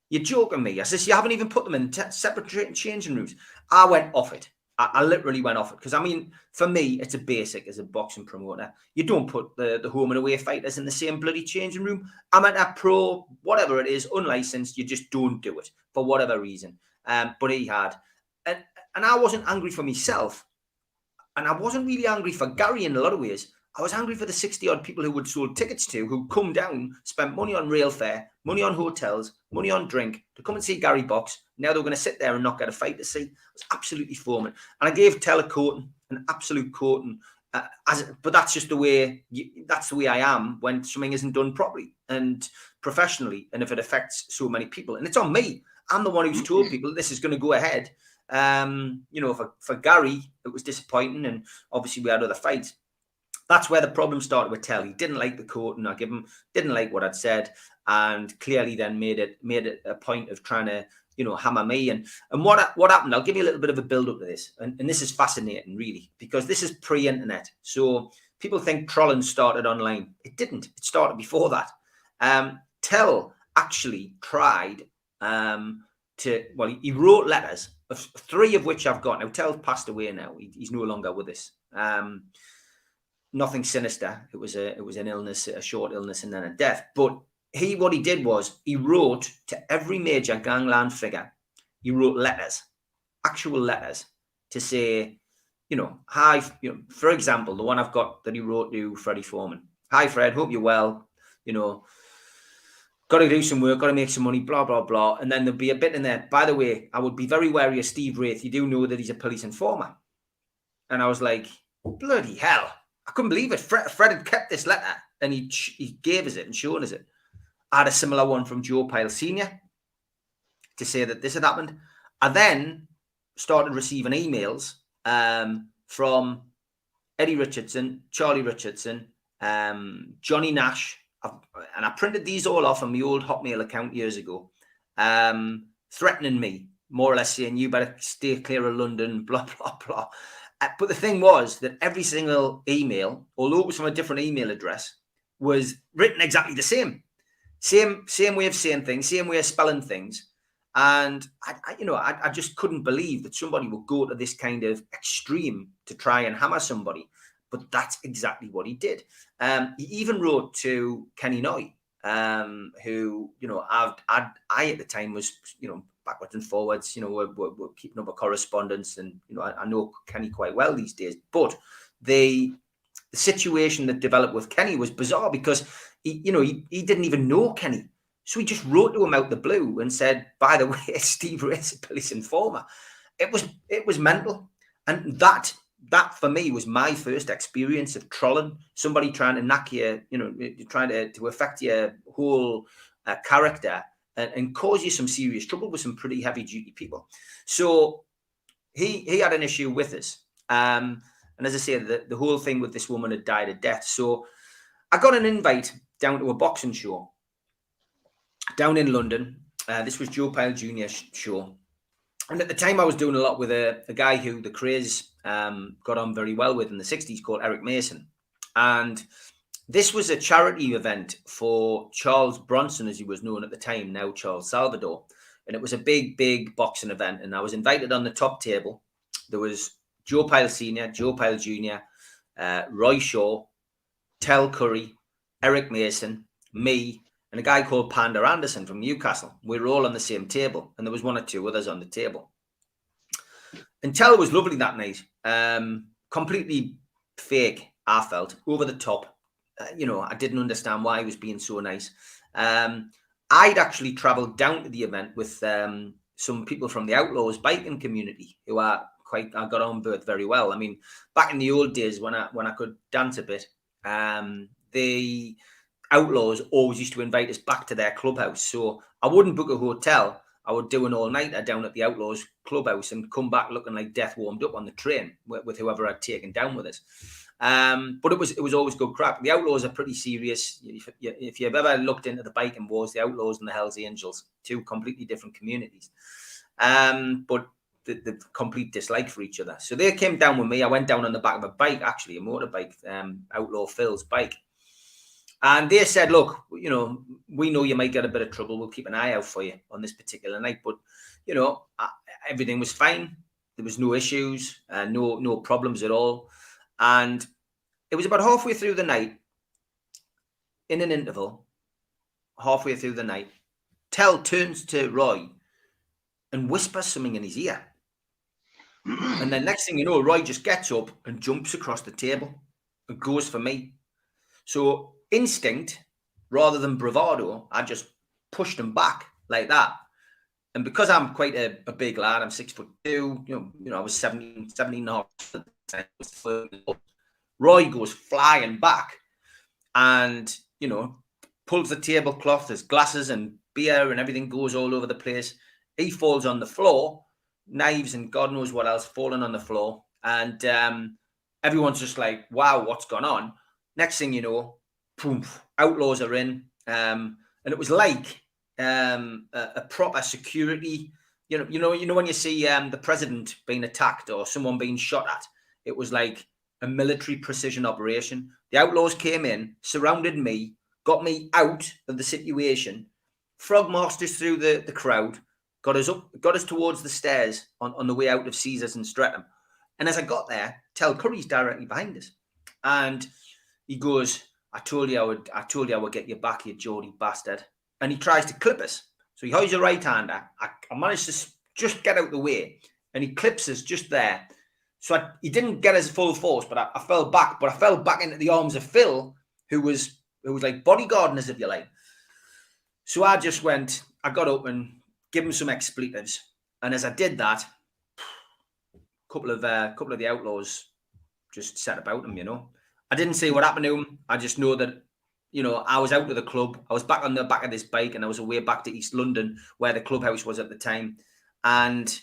"You're joking me." I says, "You haven't even put them in separate changing rooms." I went off it. I literally went off it. Because, I mean, for me, it's a basic as a boxing promoter. You don't put the home and away fighters in the same bloody changing room. I'm at a pro, whatever it is, unlicensed. You just don't do it for whatever reason. But he had. And I wasn't angry for myself. And I wasn't really angry for Gary in a lot of ways. I was angry for the 60-odd people who would sold tickets to, who come down, spent money on rail fare, money on hotels, money on drink, to come and see Gary box. Now they're going to sit there and not get a fight to see. It was absolutely foaming. And I gave Tel a coating, an absolute coating. But that's just the way, that's the way I am when something isn't done properly and professionally, and if it affects so many people. And it's on me. I'm the one who's told people this is going to go ahead. For Gary, it was disappointing, and obviously we had other fights. That's where the problem started with Tel. He didn't like the court, and didn't like what I'd said, and clearly then made it a point of trying to, hammer me. And what happened? I'll give you a little bit of a build up to this, and this is fascinating, really, because this is pre-internet. So people think trolling started online. It didn't. It started before that. Tel actually tried he wrote letters, 3 of which I've got now. Tel's passed away now. He's no longer with us. Nothing sinister. It was an illness, a short illness, and then a death. But what he did was he wrote to every major gangland figure. He wrote letters, actual letters, to say, hi. For example, the one I've got that he wrote to Freddie Foreman. "Hi, Fred. Hope you're well. Got to do some work. Got to make some money. Blah blah blah." And then there'll be a bit in there. "By the way, I would be very wary of Steve Wraith. You do know that he's a police informer." And I was like, bloody hell. I couldn't believe it. Fred had kept this letter, and he gave us it and showed us it. I had a similar one from Joe Pyle Sr. to say that this had happened. I then started receiving emails from Eddie Richardson, Charlie Richardson, Johnny Nash, and I printed these all off on my old Hotmail account years ago, threatening me, more or less saying, "You better stay clear of London, blah, blah, blah." But the thing was that every single email, although it was from a different email address, was written exactly the same. Same way of saying things, same way of spelling things. And I just couldn't believe that somebody would go to this kind of extreme to try and hammer somebody. But that's exactly what he did. He even wrote to Kenny Noy, who, I at the time was, backwards and forwards, we're keeping up a correspondence, and I know Kenny quite well these days. But the situation that developed with Kenny was bizarre, because he didn't even know Kenny, so he just wrote to him out the blue and said, "By the way, Steve Wraith's a police informer." it was mental, and that for me was my first experience of trolling somebody, trying to knock you, trying to affect your whole character and cause you some serious trouble with some pretty heavy duty people. So he had an issue with us, and as I say, the whole thing with this woman had died a death. So I got an invite down to a boxing show down in London. This was Joe Pyle Jr. show. And at the time, I was doing a lot with a guy who the Krays got on very well with in the 60s, called Eric Mason. And this was a charity event for Charles Bronson, as he was known at the time, now Charles Salvador. And it was a big, big boxing event. And I was invited on the top table. There was Joe Pyle Sr., Joe Pyle Jr., Roy Shaw, Tel Curry, Eric Mason, me, and a guy called Panda Anderson from Newcastle. We were all on the same table, and there was one or two others on the table. And Tel was lovely that night. Completely fake, I felt, over the top. I didn't understand why he was being so nice. I'd actually travelled down to the event with some people from the Outlaws biking community who I got on with very well. I mean, back in the old days when I could dance a bit, the Outlaws always used to invite us back to their clubhouse. So I wouldn't book a hotel. I would do an all-nighter down at the Outlaws clubhouse and come back looking like death warmed up on the train with whoever I'd taken down with us. But it was always good crack. The Outlaws are pretty serious. If you've ever looked into the biking wars, the Outlaws and the Hells Angels, two completely different communities. But the complete dislike for each other. So they came down with me. I went down on the back of a bike, actually, a motorbike, Outlaw Phil's bike. And they said, look, we know you might get a bit of trouble. We'll keep an eye out for you on this particular night. But, everything was fine. There was no issues, no problems at all. And it was about halfway through the night, in an interval, halfway through the night, Tel turns to Roy and whispers something in his ear. And then next thing you know, Roy just gets up and jumps across the table and goes for me. So instinct, rather than bravado, I just pushed him back like that. And because I'm quite a big lad, I'm 6'2", I was 17 and a half. Roy goes flying back and, pulls the tablecloth. There's glasses and beer and everything goes all over the place. He falls on the floor, knives and God knows what else falling on the floor. And everyone's just like, wow, what's gone on? Next thing you know, boom, Outlaws are in. And it was like a proper security, you know when you see the president being attacked or someone being shot at, it was like a military precision operation. The Outlaws came in, surrounded me, got me out of the situation, frog masters through the crowd, got us towards the stairs on the way out of Caesars and Streatham. And as I got there, Tel Curry's directly behind us. And he goes, I told you I would get you back, you Geordie bastard. And he tries to clip us. So he holds a right-hander. I managed to just get out the way. And he clips us just there. So he didn't get us full force, but I fell back. But I fell back into the arms of Phil, who was like bodyguarding us, if you like. So I got up and gave him some expletives. And as I did that, a couple of the Outlaws just set about him, I didn't see what happened to him. I just know that, I was out of the club. I was back on the back of this bike and I was away back to East London where the clubhouse was at the time. And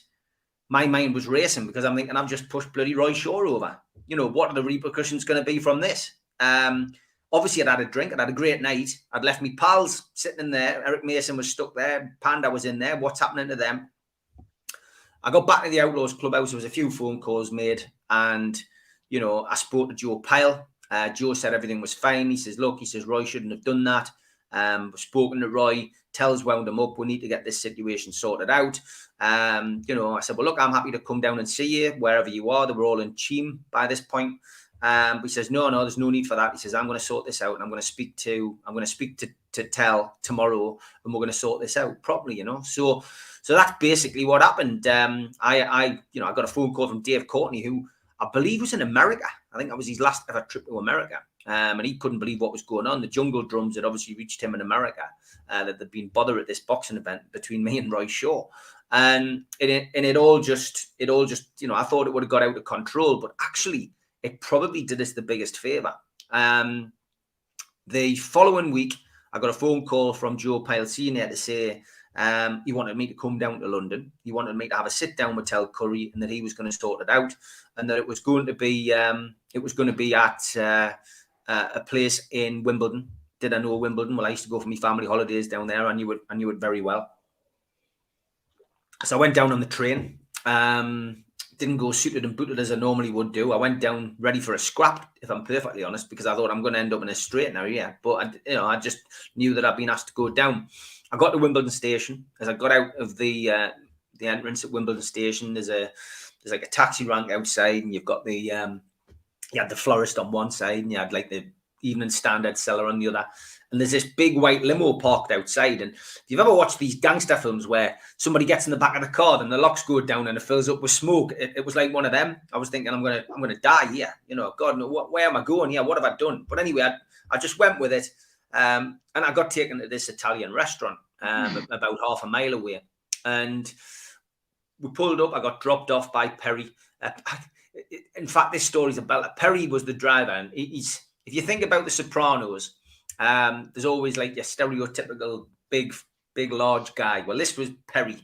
my mind was racing because I'm thinking I've just pushed bloody Roy Shaw over. What are the repercussions going to be from this? Obviously, I'd had a drink. I'd had a great night. I'd left me pals sitting in there. Eric Mason was stuck there. Panda was in there. What's happening to them? I got back to the Outlaws clubhouse. There was a few phone calls made. And, I spoke to Joe Pyle. Joe said everything was fine. He says, Roy shouldn't have done that. We've spoken to Roy. Tells wound him up. We need to get this situation sorted out. I said, well, look, I'm happy to come down and see you wherever you are. They were all in Cheam by this point. But he says, no, there's no need for that. He says, I'm going to sort this out, and I'm going to speak to Tel tomorrow, and we're going to sort this out properly, So that's basically what happened. I got a phone call from Dave Courtney, who I believe was in America. I think that was his last ever trip to America. and he couldn't believe what was going on. The jungle drums had obviously reached him in America, that there'd been bother at this boxing event between me and Roy Shaw. And it all just, you know, I thought it would have got out of control, but actually it probably did us the biggest favor. The following week, I got a phone call from Joe Pyle Senior to say he wanted me to come down to London. He wanted me to have a sit down with Tel Curry, and that he was going to sort it out, and that it was going to be at a place in Wimbledon. Did I know Wimbledon? Well, I used to go for my family holidays down there. I knew it very well. So I went down on the train. Didn't go suited and booted as I normally would do. I went down ready for a scrap, if I'm perfectly honest, because I thought I'm going to end up in a straightener. Yeah, but I just knew that I'd been asked to go down. I got to Wimbledon station. As I got out of the entrance at Wimbledon station, there's like a taxi rank outside, and you've got the you had the florist on one side, and you had like the Evening Standard seller on the other. And there's this big white limo parked outside. And if you've ever watched these gangster films where somebody gets in the back of the car and the locks go down and it fills up with smoke, it was like one of them. I was thinking, I'm gonna die here. You know, God, no, where am I going? Yeah, what have I done? But anyway, I just went with it. And I got taken to this Italian restaurant about half a mile away. And we pulled up. I got dropped off by Perry. In fact, this story's about Perry was the driver. And he's, if you think about The Sopranos, there's always like your stereotypical big, large guy. Well, this was Perry,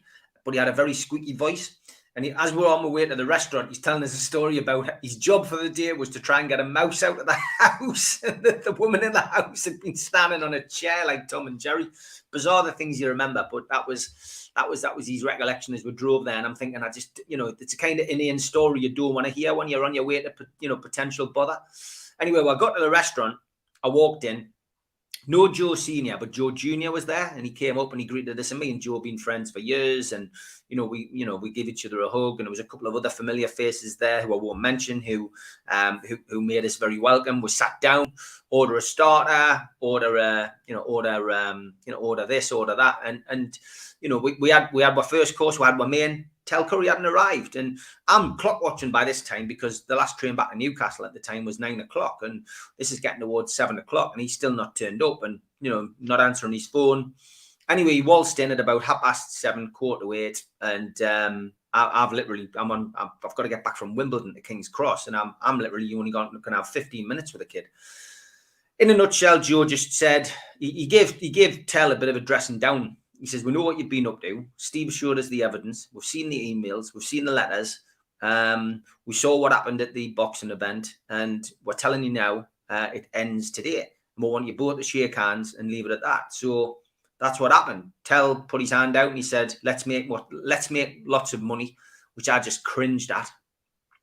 but he had a very squeaky voice. And as we're on the way to the restaurant, he's telling us a story about his job for the day was to try and get a mouse out of the house. And the woman in the house had been standing on a chair like Tom and Jerry. Bizarre the things you remember, but that was his recollection as we drove there. And I'm thinking, it's a kind of inane story you don't want to hear when you're on your way to, potential bother. Anyway, I got to the restaurant. I walked in. No Joe Senior, but Joe Junior was there, and he came up and he greeted us. And me and Joe have been friends for years, and we gave each other a hug. And there was a couple of other familiar faces there who I won't mention who made us very welcome. We sat down, order a starter, order this, order that, and we had our first course, we had our main. Tel Curry hadn't arrived, and I'm clock watching by this time because the last train back to Newcastle at the time was 9 o'clock, and this is getting towards 7 o'clock, and he's still not turned up, and not answering his phone. Anyway, he waltzed in at about 7:30, 7:45, and I've got to get back from Wimbledon to King's Cross, and I'm literally only going to have 15 minutes with a kid. In a nutshell, Joe just said he gave Tel a bit of a dressing down. He says, we know what you've been up to. Steve showed us the evidence. We've seen the emails. We've seen the letters. We saw what happened at the boxing event. And we're telling you now, it ends today. We want you both to shake hands and leave it at that. So that's what happened. Tel put his hand out and he said, let's make lots of money, which I just cringed at.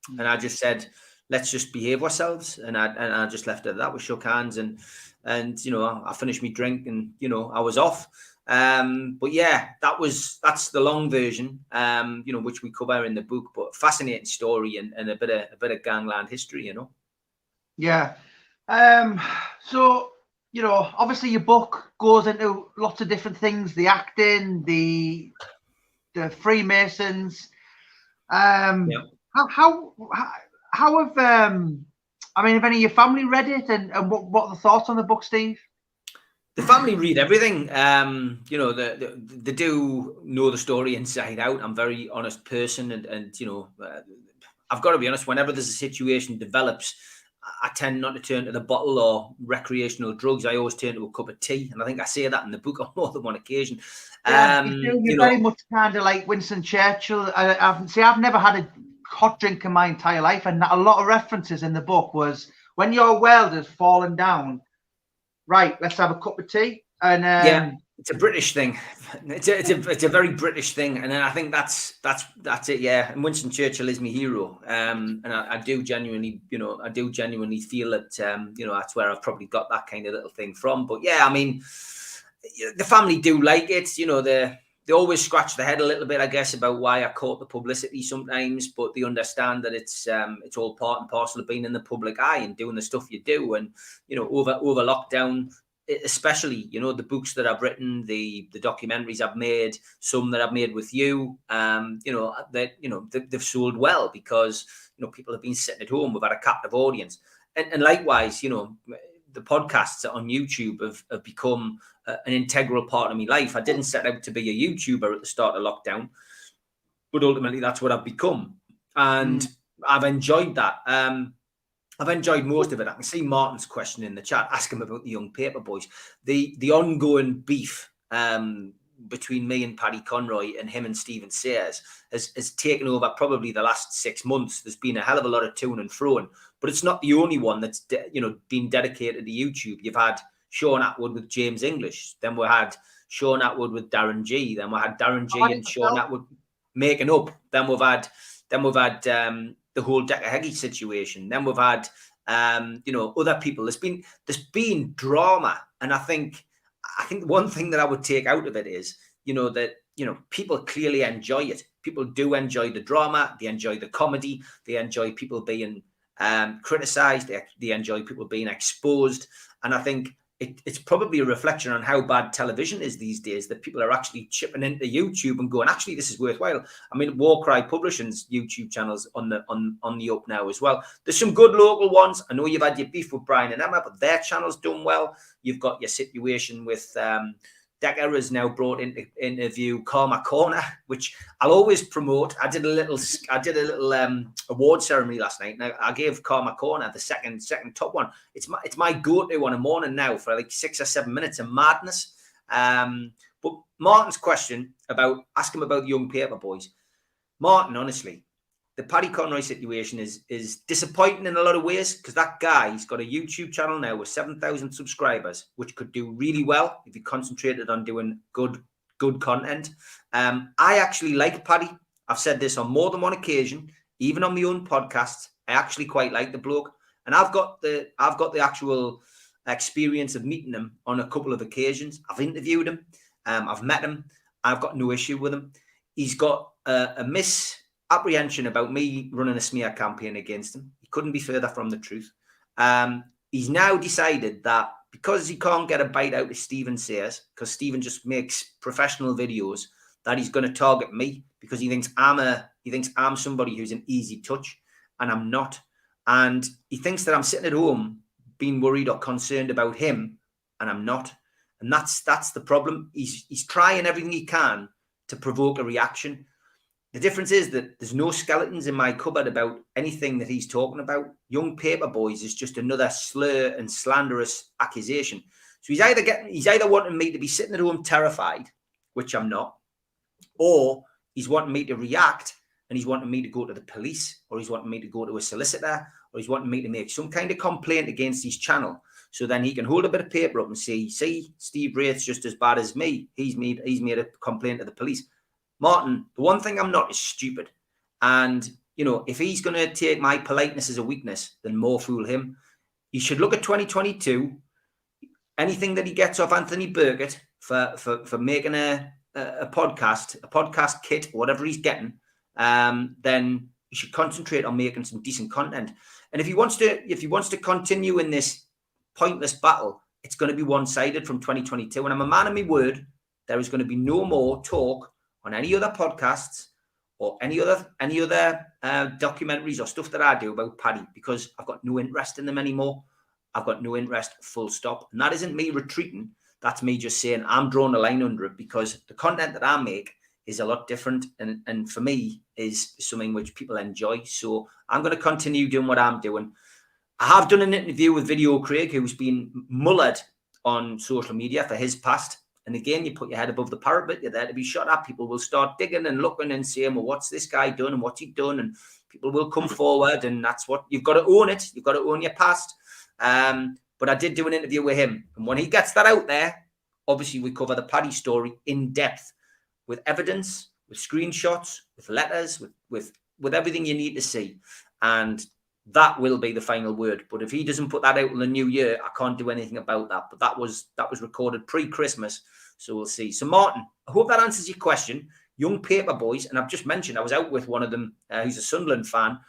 And I just said, let's just behave ourselves. And I just left it at that. We shook hands and I finished my drink and, I was off. But yeah, that's the long version, which we cover in the book, but fascinating story and a bit of gangland history, Yeah. So, obviously your book goes into lots of different things, the acting, the Freemasons. How have, have any of your family read it and what are the thoughts on the book, Steve? The family read everything. They do know the story inside out. I'm a very honest person, and I've got to be honest. Whenever there's a situation develops, I tend not to turn to the bottle or recreational drugs. I always turn to a cup of tea, and I think I say that in the book on more than one occasion. Yeah, you're very much kind of like Winston Churchill. I've never had a hot drink in my entire life, and a lot of references in the book was when your world has fallen down. Right, let's have a cup of tea. And yeah, it's a British thing. It's a very British thing, and I think that's it. Yeah, and Winston Churchill is my hero. And I do genuinely, feel that that's where I've probably got that kind of little thing from. But yeah, I mean, the family do like it. They always scratch their head a little bit, I guess, about why I caught the publicity sometimes, but they understand that it's all part and parcel of being in the public eye and doing the stuff you do. And, over lockdown, especially, the books that I've written, the documentaries I've made, some that I've made with you, they've sold well because, people have been sitting at home. We've had a captive audience. and likewise, you know, the podcasts on YouTube have become an integral part of my life. I didn't set out to be a YouTuber at the start of lockdown, but ultimately that's what I've become, and I've enjoyed that. I've enjoyed most of it. I can see Martin's question in the chat. Ask him about the Young Paper Boys. The ongoing beef between me and Paddy Conroy and him and Stephen Sayers has taken over probably the last 6 months. There's been a hell of a lot of to and fro, but it's not the only one that's been dedicated to YouTube. You've had Sean Atwood with James English. Then we had Sean Atwood with Darren G. Then we had Darren G and Sean Atwood making up. Then we've had the whole Decker Heggie situation. Then we've had other people. There's been drama, and I think one thing that I would take out of it is that people clearly enjoy it. People do enjoy the drama. They enjoy the comedy. They enjoy people being criticized. They enjoy people being exposed, and I think it's probably a reflection on how bad television is these days, that people are actually chipping into YouTube and going, actually, this is worthwhile. I mean, Warcry Publishing's YouTube channel's on the up now as well. There's some good local ones. I know you've had your beef with Brian and Emma, but their channel's done well. You've got your situation with Decker has now brought into interview Karma Corner, which I'll always promote. I did a little award ceremony last night. Now I gave Karma Corner the second top one. It's my go-to on a morning now for like 6 or 7 minutes of madness. But Martin's question ask him about the Young Paper Boys. Martin, honestly, the Paddy Conroy situation is disappointing in a lot of ways, because that guy, he's got a YouTube channel now with 7,000 subscribers, which could do really well if he concentrated on doing good content. I actually like Paddy. I've said this on more than one occasion, even on my own podcast. I actually quite like the bloke, and I've got the actual experience of meeting him on a couple of occasions. I've interviewed him. I've met him. I've got no issue with him. He's got a misapprehension about me running a smear campaign against him. He couldn't be further from the truth. He's now decided that because he can't get a bite out of Stephen Sayers, because Stephen just makes professional videos, that he's going to target me because he thinks I'm somebody who's an easy touch, and I'm not. And he thinks that I'm sitting at home being worried or concerned about him, and I'm not. And that's the problem. He's trying everything he can to provoke a reaction. The difference is that there's no skeletons in my cupboard about anything that he's talking about. Young Paper Boys is just another slur and slanderous accusation. So he's either wanting me to be sitting at home terrified, which I'm not, or he's wanting me to react, and he's wanting me to go to the police, or he's wanting me to go to a solicitor, or he's wanting me to make some kind of complaint against his channel. So then he can hold a bit of paper up and say, see, Steve Wraith's just as bad as me. He's made a complaint to the police. Martin, the one thing I'm not is stupid. And, if he's going to take my politeness as a weakness, then more fool him. He should look at 2022. Anything that he gets off Anthony Burgett for making a podcast kit, or whatever he's getting, then he should concentrate on making some decent content. And if he wants to continue in this pointless battle, it's going to be one-sided from 2022. And I'm a man of my word. There is going to be no more talk on any other podcasts or any other documentaries or stuff that I do about Paddy, because I've got no interest in them anymore. I've got no interest, full stop. And that isn't me retreating. That's me just saying I'm drawing a line under it, because the content that I make is a lot different, and for me is something which people enjoy. So I'm going to continue doing what I'm doing. I have done an interview with Video Craig, who's been mullered on social media for his past. And again, you put your head above the parapet, you're there to be shot at. People will start digging and looking and saying, well, what's this guy done and what's he done? And people will come forward, and that's what you've got to own it. You've got to own your past. But I did do an interview with him. And when he gets that out there, obviously we cover the Paddy story in depth, with evidence, with screenshots, with letters, with everything you need to see. And that will be the final word. But if he doesn't put that out in the new year, I can't do anything about that. But that was recorded pre-Christmas, so we'll see. So Martin, I hope that answers your question. Young Paper Boys, and I've just mentioned I was out with one of them, who's a Sunderland fan,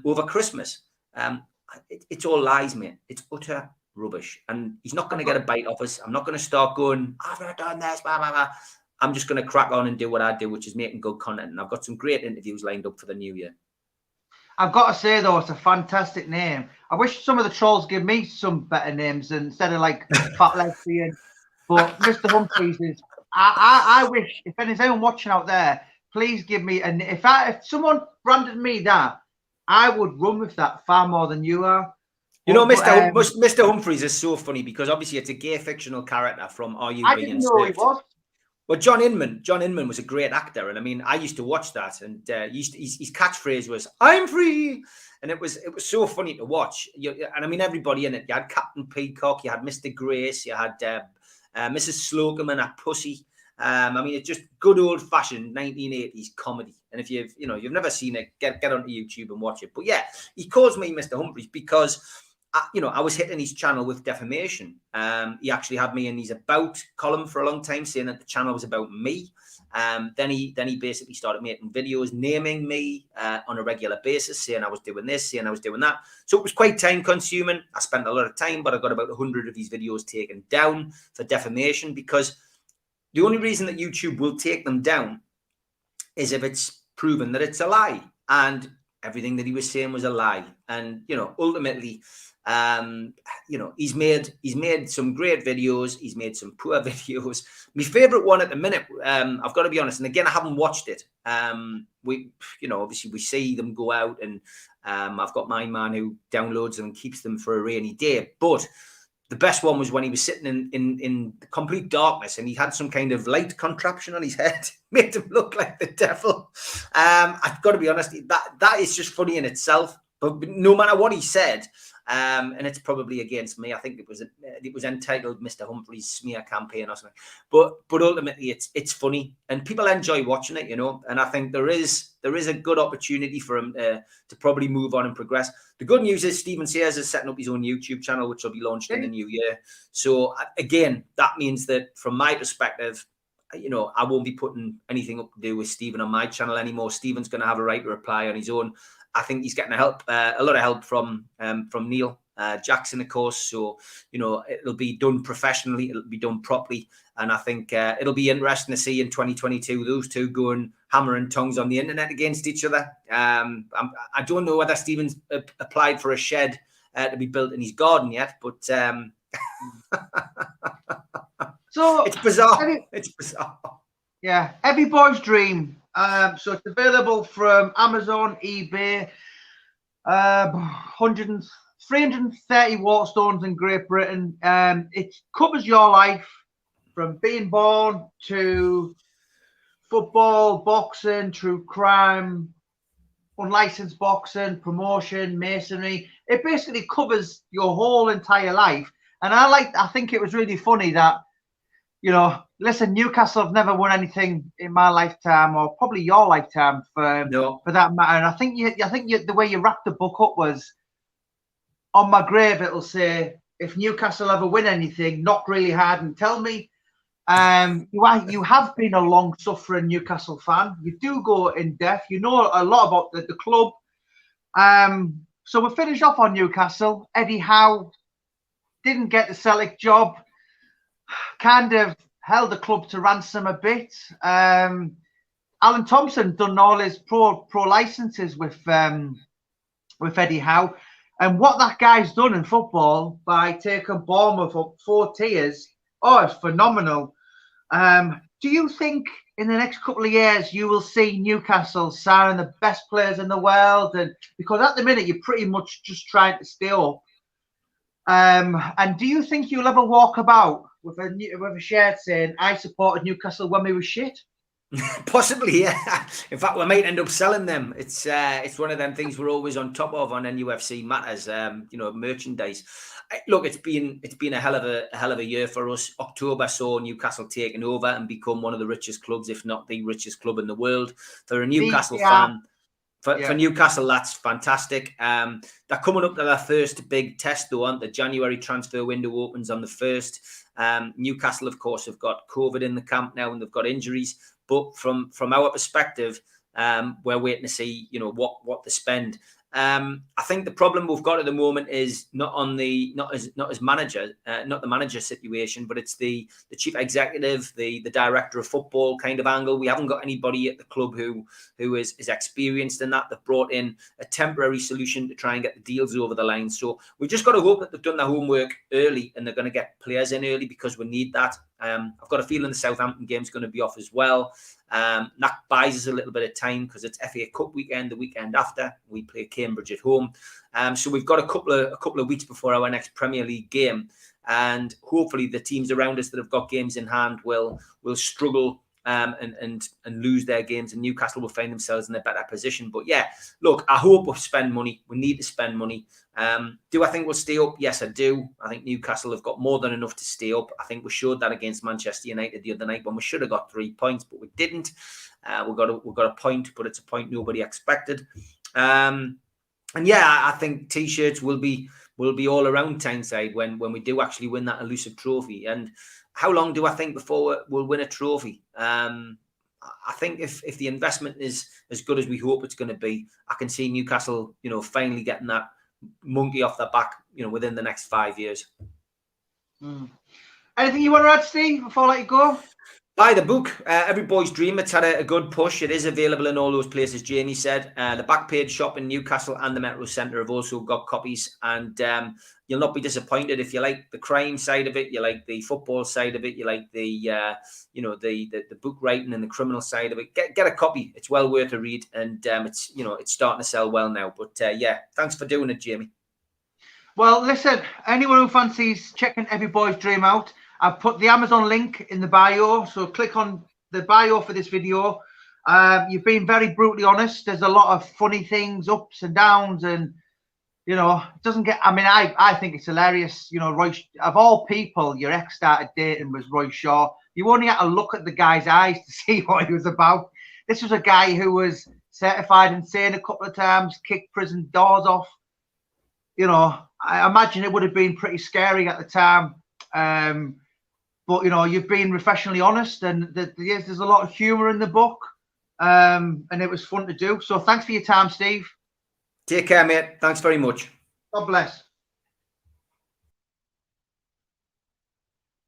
over Christmas. It's all lies, mate. It's utter rubbish, and he's not going to get a bite off us. I'm not going to start going, I've not done this, blah, blah, blah. I'm just going to crack on and do what I do, which is making good content. And I've got some great interviews lined up for the new year. I've got to say though, it's a fantastic name. I wish some of the trolls give me some better names instead of like Fat Lesbian. But Mr. Humphries is. I wish if there's anyone watching out there, please give me an. If someone branded me that, I would run with that far more than you are. You know, Mr. Humphries is so funny because obviously it's a gay fictional character from Are You I Being didn't know he Served? was. Well, John Inman was a great actor, and I mean, I used to watch that, and his catchphrase was "I'm free," and it was so funny to watch. And I mean, everybody in it. You had Captain Peacock, you had Mr. Grace, you had Mrs. Slocum and a pussy. I mean, it's just good old fashioned 1980s comedy. And if you've never seen it, get onto YouTube and watch it. But yeah, he calls me Mr. Humphries because I was hitting his channel with defamation. He actually had me in his about column for a long time, saying that the channel was about me. Then he basically started making videos naming me on a regular basis, saying I was doing this, saying I was doing that. So it was quite time consuming. I spent a lot of time, but I got about 100 of these videos taken down for defamation, because the only reason that YouTube will take them down is if it's proven that it's a lie. And everything that he was saying was a lie. And, ultimately, he's made some great videos. He's made some poor videos. My favorite one at the minute, I've got to be honest, and again, I haven't watched it. Obviously we see them go out, and I've got my man who downloads them and keeps them for a rainy day. But the best one was when he was sitting in complete darkness, and he had some kind of light contraption on his head, made him look like the devil. I've got to be honest, that is just funny in itself. But no matter what he said, and it's probably against me, I think it was entitled Mr. Humphries Smear Campaign or something. But ultimately, it's funny, and people enjoy watching it, And I think there is a good opportunity for him to probably move on and progress. The good news is Stephen Sayers is setting up his own YouTube channel, which will be launched in the new year. So again, that means that from my perspective, I won't be putting anything up to do with Stephen on my channel anymore. Stephen's going to have a right to reply on his own. I think he's getting a lot of help from Neil Jackson, of course. So, it'll be done professionally. It'll be done properly. And I think it'll be interesting to see in 2022, those two going hammer and tongs on the internet against each other. I don't know whether Stephen's applied for a shed to be built in his garden yet, but so it's bizarre. It's bizarre. Yeah, every boy's dream. So it's available from Amazon, eBay, 330 Waterstones in Great Britain. It covers your life from being born to football, boxing, true crime, unlicensed boxing, promotion, masonry. It basically covers your whole entire life. And I think it was really funny that, listen, Newcastle have never won anything in my lifetime, or probably your lifetime for that matter. And I think the way you wrapped the book up was, on my grave it'll say, if Newcastle ever win anything, knock really hard and tell me. You have been a long-suffering Newcastle fan. You do go in depth. You know a lot about the club. So we'll finish off on Newcastle. Eddie Howe didn't get the Celtic job. Kind of held the club to ransom a bit. Alan Thompson done all his pro licenses with Eddie Howe, and what that guy's done in football by taking Bournemouth up 4 tiers, it's phenomenal. Do you think in the next couple of years you will see Newcastle signing the best players in the world? And because at the minute you're pretty much just trying to stay up. And do you think you'll ever walk about with a shirt saying, I supported Newcastle when we were shit? Possibly, yeah. In fact, we might end up selling them. It's one of them things we're always on top of on NUFC matters. Merchandise. Look, it's been a hell of a year for us. October saw Newcastle taking over and become one of the richest clubs, if not the richest club in the world. For a Newcastle fan, for Newcastle, that's fantastic. They're coming up to their first big test, though, aren't they? The January transfer window opens on the 1st. Newcastle, of course, have got COVID in the camp now, and they've got injuries. But from our perspective, we're waiting to see, what they spend. I think the problem we've got at the moment is not the manager situation, but it's the chief executive, the director of football kind of angle. We haven't got anybody at the club who is experienced in that. They've brought in a temporary solution to try and get the deals over the line. So we've just got to hope that they've done their homework early and they're going to get players in early, because we need that. I've got a feeling the Southampton game's going to be off as well. That buys us a little bit of time because it's FA Cup weekend. The weekend after we play Cambridge at home, so we've got a couple of weeks before our next Premier League game, and hopefully the teams around us that have got games in hand will struggle and lose their games, and Newcastle will find themselves in a better position. But yeah, look, I hope we'll spend money. We need to spend money. Do I think we'll stay up? Yes, I do. I think Newcastle have got more than enough to stay up. I think we showed that against Manchester United the other night when we should have got 3 points, but we didn't. We got a point, but it's a point nobody expected. And yeah, I think T-shirts will be all around Tyneside when we do actually win that elusive trophy. And how long do I think before we'll win a trophy? I think if the investment is as good as we hope it's going to be, I can see Newcastle, finally getting that monkey off their back, within the next 5 years. Anything you want to add, Steve, before I let you go? Buy the book, Every Boy's Dream. It's had a good push. It is available in all those places, Jamie said. The Backpage shop in Newcastle and the Metro Centre have also got copies. And you'll not be disappointed if you like the crime side of it, you like the football side of it, you like the book writing and the criminal side of it. Get a copy. It's well worth a read, and it's starting to sell well now. But yeah, thanks for doing it, Jamie. Well, listen, anyone who fancies checking Every Boy's Dream out, I've put the Amazon link in the bio, so click on the bio for this video. You've been very brutally honest. There's a lot of funny things, ups and downs, and it doesn't get. I mean, I think it's hilarious. Roy, of all people, your ex started dating was Roy Shaw. You only had to look at the guy's eyes to see what he was about. This was a guy who was certified insane a couple of times, kicked prison doors off. I imagine it would have been pretty scary at the time. But you've been professionally honest, and there's a lot of humour in the book, and it was fun to do. So thanks for your time, Steve. Take care, mate. Thanks very much. God bless.